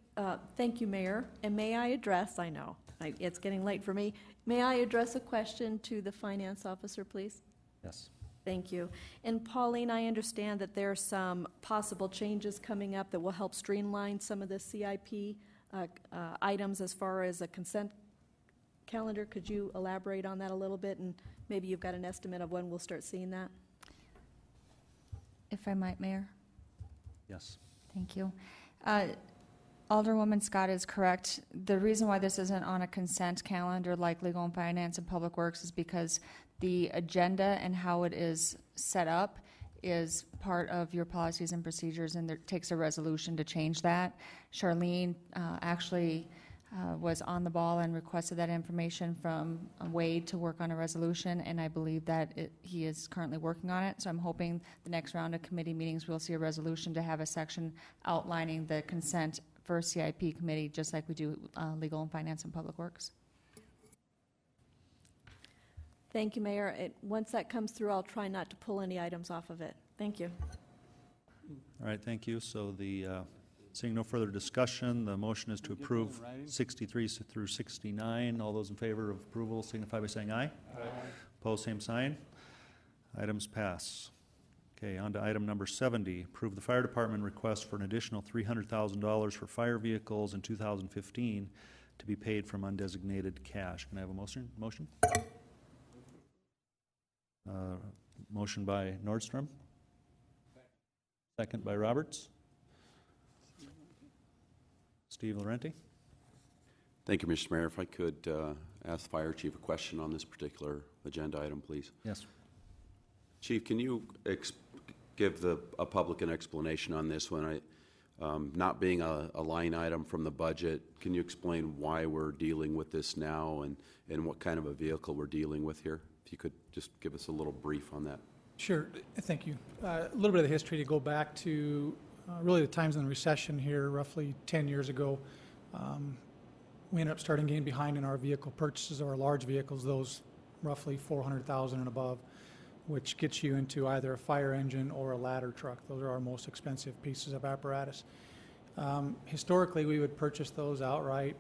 Thank you, Mayor. And may I address, I know, it's getting late for me, may I address a question to the finance officer, please? Yes. Thank you. And Pauline, I understand that there are some possible changes coming up that will help streamline some of the CIP items as far as a consent calendar. Could you elaborate on that a little bit? And maybe you've got an estimate of when we'll start seeing that? If I might, Mayor? Yes. Thank you. Alderwoman Scott is correct. The reason why this isn't on a consent calendar like Legal and Finance and Public Works is because the agenda and how it is set up is part of your policies and procedures, and it takes a resolution to change that. Charlene actually was on the ball and requested that information from Wade to work on a resolution, and I believe that he is currently working on it. So I'm hoping the next round of committee meetings we'll see a resolution to have a section outlining the consent for CIP committee, just like we do legal and finance and public works. Thank you, Mayor. Once that comes through, I'll try not to pull any items off of it. Thank you. All right, thank you. So seeing no further discussion, the motion is to approve 63 through 69. All those in favor of approval signify by saying aye. Aye. Opposed, same sign. Items pass. Okay, on to item number 70. Approve the fire department request for an additional $300,000 for fire vehicles in 2015 to be paid from undesignated cash. Can I have a motion? Motion by Nordstrom. Second by Roberts. Steve Laurenti. Thank you, Mr. Mayor. If I could ask the fire chief a question on this particular agenda item, please. Yes. Chief, can you give a public an explanation on this one? Not being a line item from the budget, can you explain why we're dealing with this now and what kind of a vehicle we're dealing with here? If you could just give us a little brief on that. Sure, thank you. A little bit of the history to go back to really the times in the recession here, roughly 10 years ago. We ended up starting getting behind in our vehicle purchases of our large vehicles, those roughly 400,000 and above, which gets you into either a fire engine or a ladder truck. Those are our most expensive pieces of apparatus. Historically, we would purchase those outright.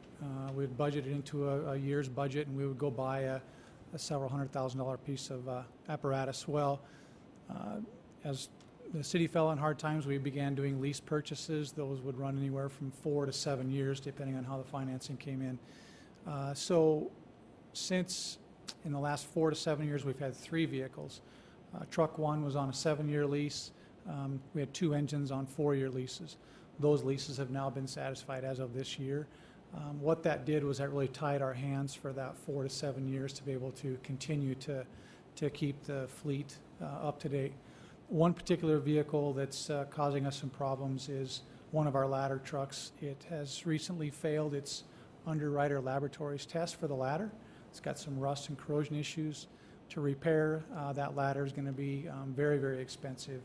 We would budget it into a year's budget, and we would go buy a several $100,000 piece of apparatus. Well, as the city fell on hard times, we began doing lease purchases. Those would run anywhere from 4 to 7 years, depending on how the financing came in. So since in the last 4 to 7 years, we've had 3 vehicles. Truck 1 was on a 7-year lease. We had 2 engines on 4-year leases. Those leases have now been satisfied as of this year. What that did was that really tied our hands for that 4 to 7 years to be able to continue to keep the fleet up to date. One particular vehicle that's causing us some problems is one of our ladder trucks. It has recently failed its Underwriter Laboratories test for the ladder. It's got some rust and corrosion issues. To repair that ladder is going to be very, very expensive.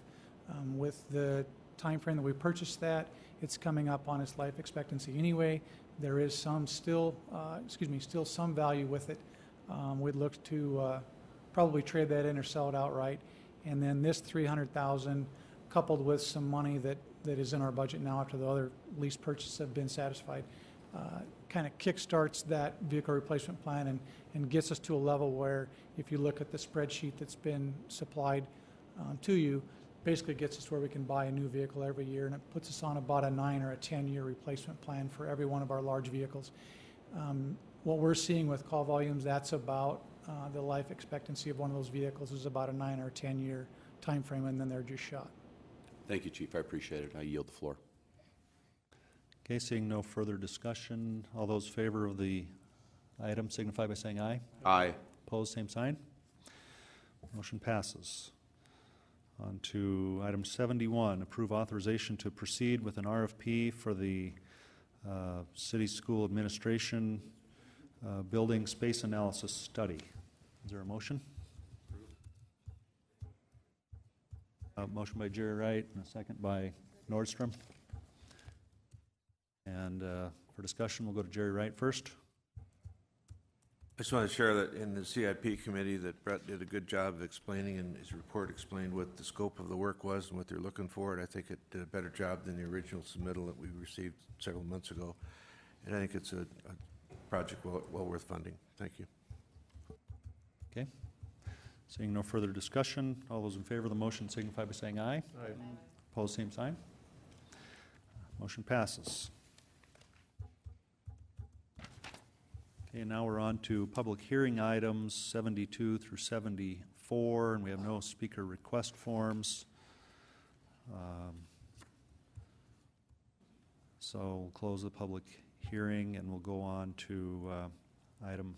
With the time frame that we purchased that, it's coming up on its life expectancy anyway. There is still some value with it. We'd look to probably trade that in or sell it outright. And then this $300,000, coupled with some money that is in our budget now after the other lease purchases have been satisfied, kind of kickstarts that vehicle replacement plan and gets us to a level where, if you look at the spreadsheet that's been supplied to you, basically gets us where we can buy a new vehicle every year, and it puts us on about a 9 or a 10-year replacement plan for every one of our large vehicles. What we're seeing with call volumes, that's about the life expectancy of one of those vehicles is about a 9 or 10-year time frame, and then they're just shot. Thank you, Chief. I appreciate it. I yield the floor. Okay, seeing no further discussion, all those in favor of the item signify by saying aye. Aye. Opposed, same sign. Motion passes. On to item 71, approve authorization to proceed with an RFP for the City School Administration Building Space Analysis Study. Is there a motion? Motion by Jerry Wright and a second by Nordstrom. And for discussion, we'll go to Jerry Wright first. I just want to share that in the CIP committee that Brett did a good job of explaining, and his report explained what the scope of the work was and what they're looking for, and I think it did a better job than the original submittal that we received several months ago. And I think it's a project well worth funding. Thank you. Okay. Seeing no further discussion, all those in favor of the motion signify by saying aye. Aye. Opposed, same sign. Motion passes. Okay, now we're on to public hearing items 72 through 74, and we have no speaker request forms. So we'll close the public hearing and we'll go on to item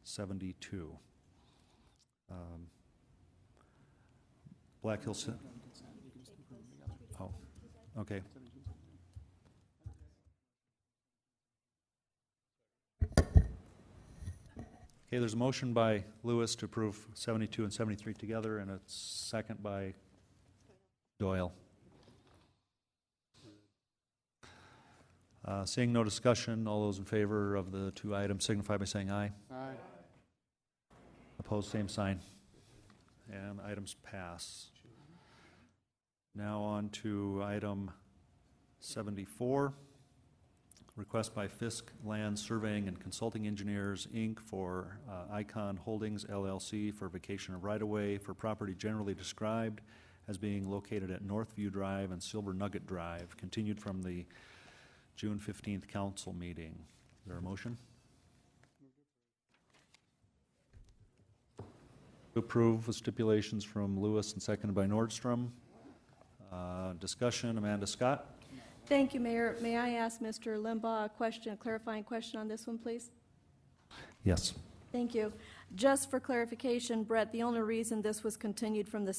72. Black Hills. Okay. Okay, there's a motion by Lewis to approve 72 and 73 together, and a second by Doyle. Seeing no discussion, all those in favor of the two items signify by saying aye. Aye. Opposed, same sign. And items pass. Now on to item 74. Request by Fisk Land Surveying and Consulting Engineers, Inc. for Icon Holdings LLC for vacation of right-of-way for property generally described as being located at Northview Drive and Silver Nugget Drive, continued from the June 15th council meeting. Is there a motion? To approve with stipulations from Lewis and seconded by Nordstrom. Discussion, Amanda Scott. Thank you, Mayor. May I ask Mr. Limbaugh a clarifying question on this one, please? Yes. Thank you. Just for clarification, Brett, the only reason this was continued from the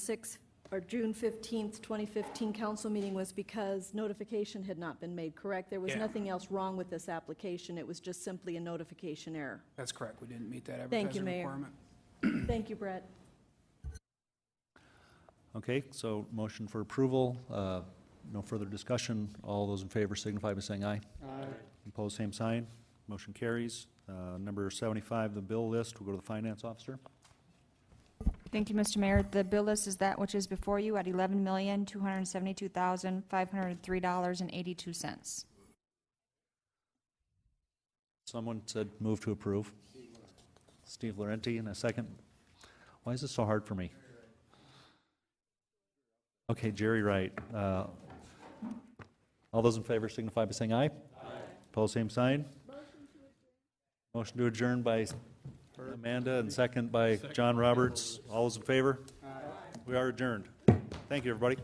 June 15th, 2015 council meeting was because notification had not been made, correct? There was Yeah. nothing else wrong with this application. It was just simply a notification error. That's correct. We didn't meet that Thank you, advertising Mayor. requirement. Thank you, Brett. Okay, so motion for approval. No further discussion. All those in favor signify by saying aye. Aye. Opposed, same sign. Motion carries. Number 75, the bill list. We'll go to the finance officer. Thank you, Mr. Mayor. The bill list is that which is before you at $11,272,503.82. Someone said move to approve. Steve Laurenti, in a second. Why is this so hard for me? Okay, Jerry Wright. All those in favor signify by saying aye. Aye. Opposed, same sign. Motion to adjourn by Amanda and second by John Roberts. All those in favor? Aye. We are adjourned. Thank you, everybody.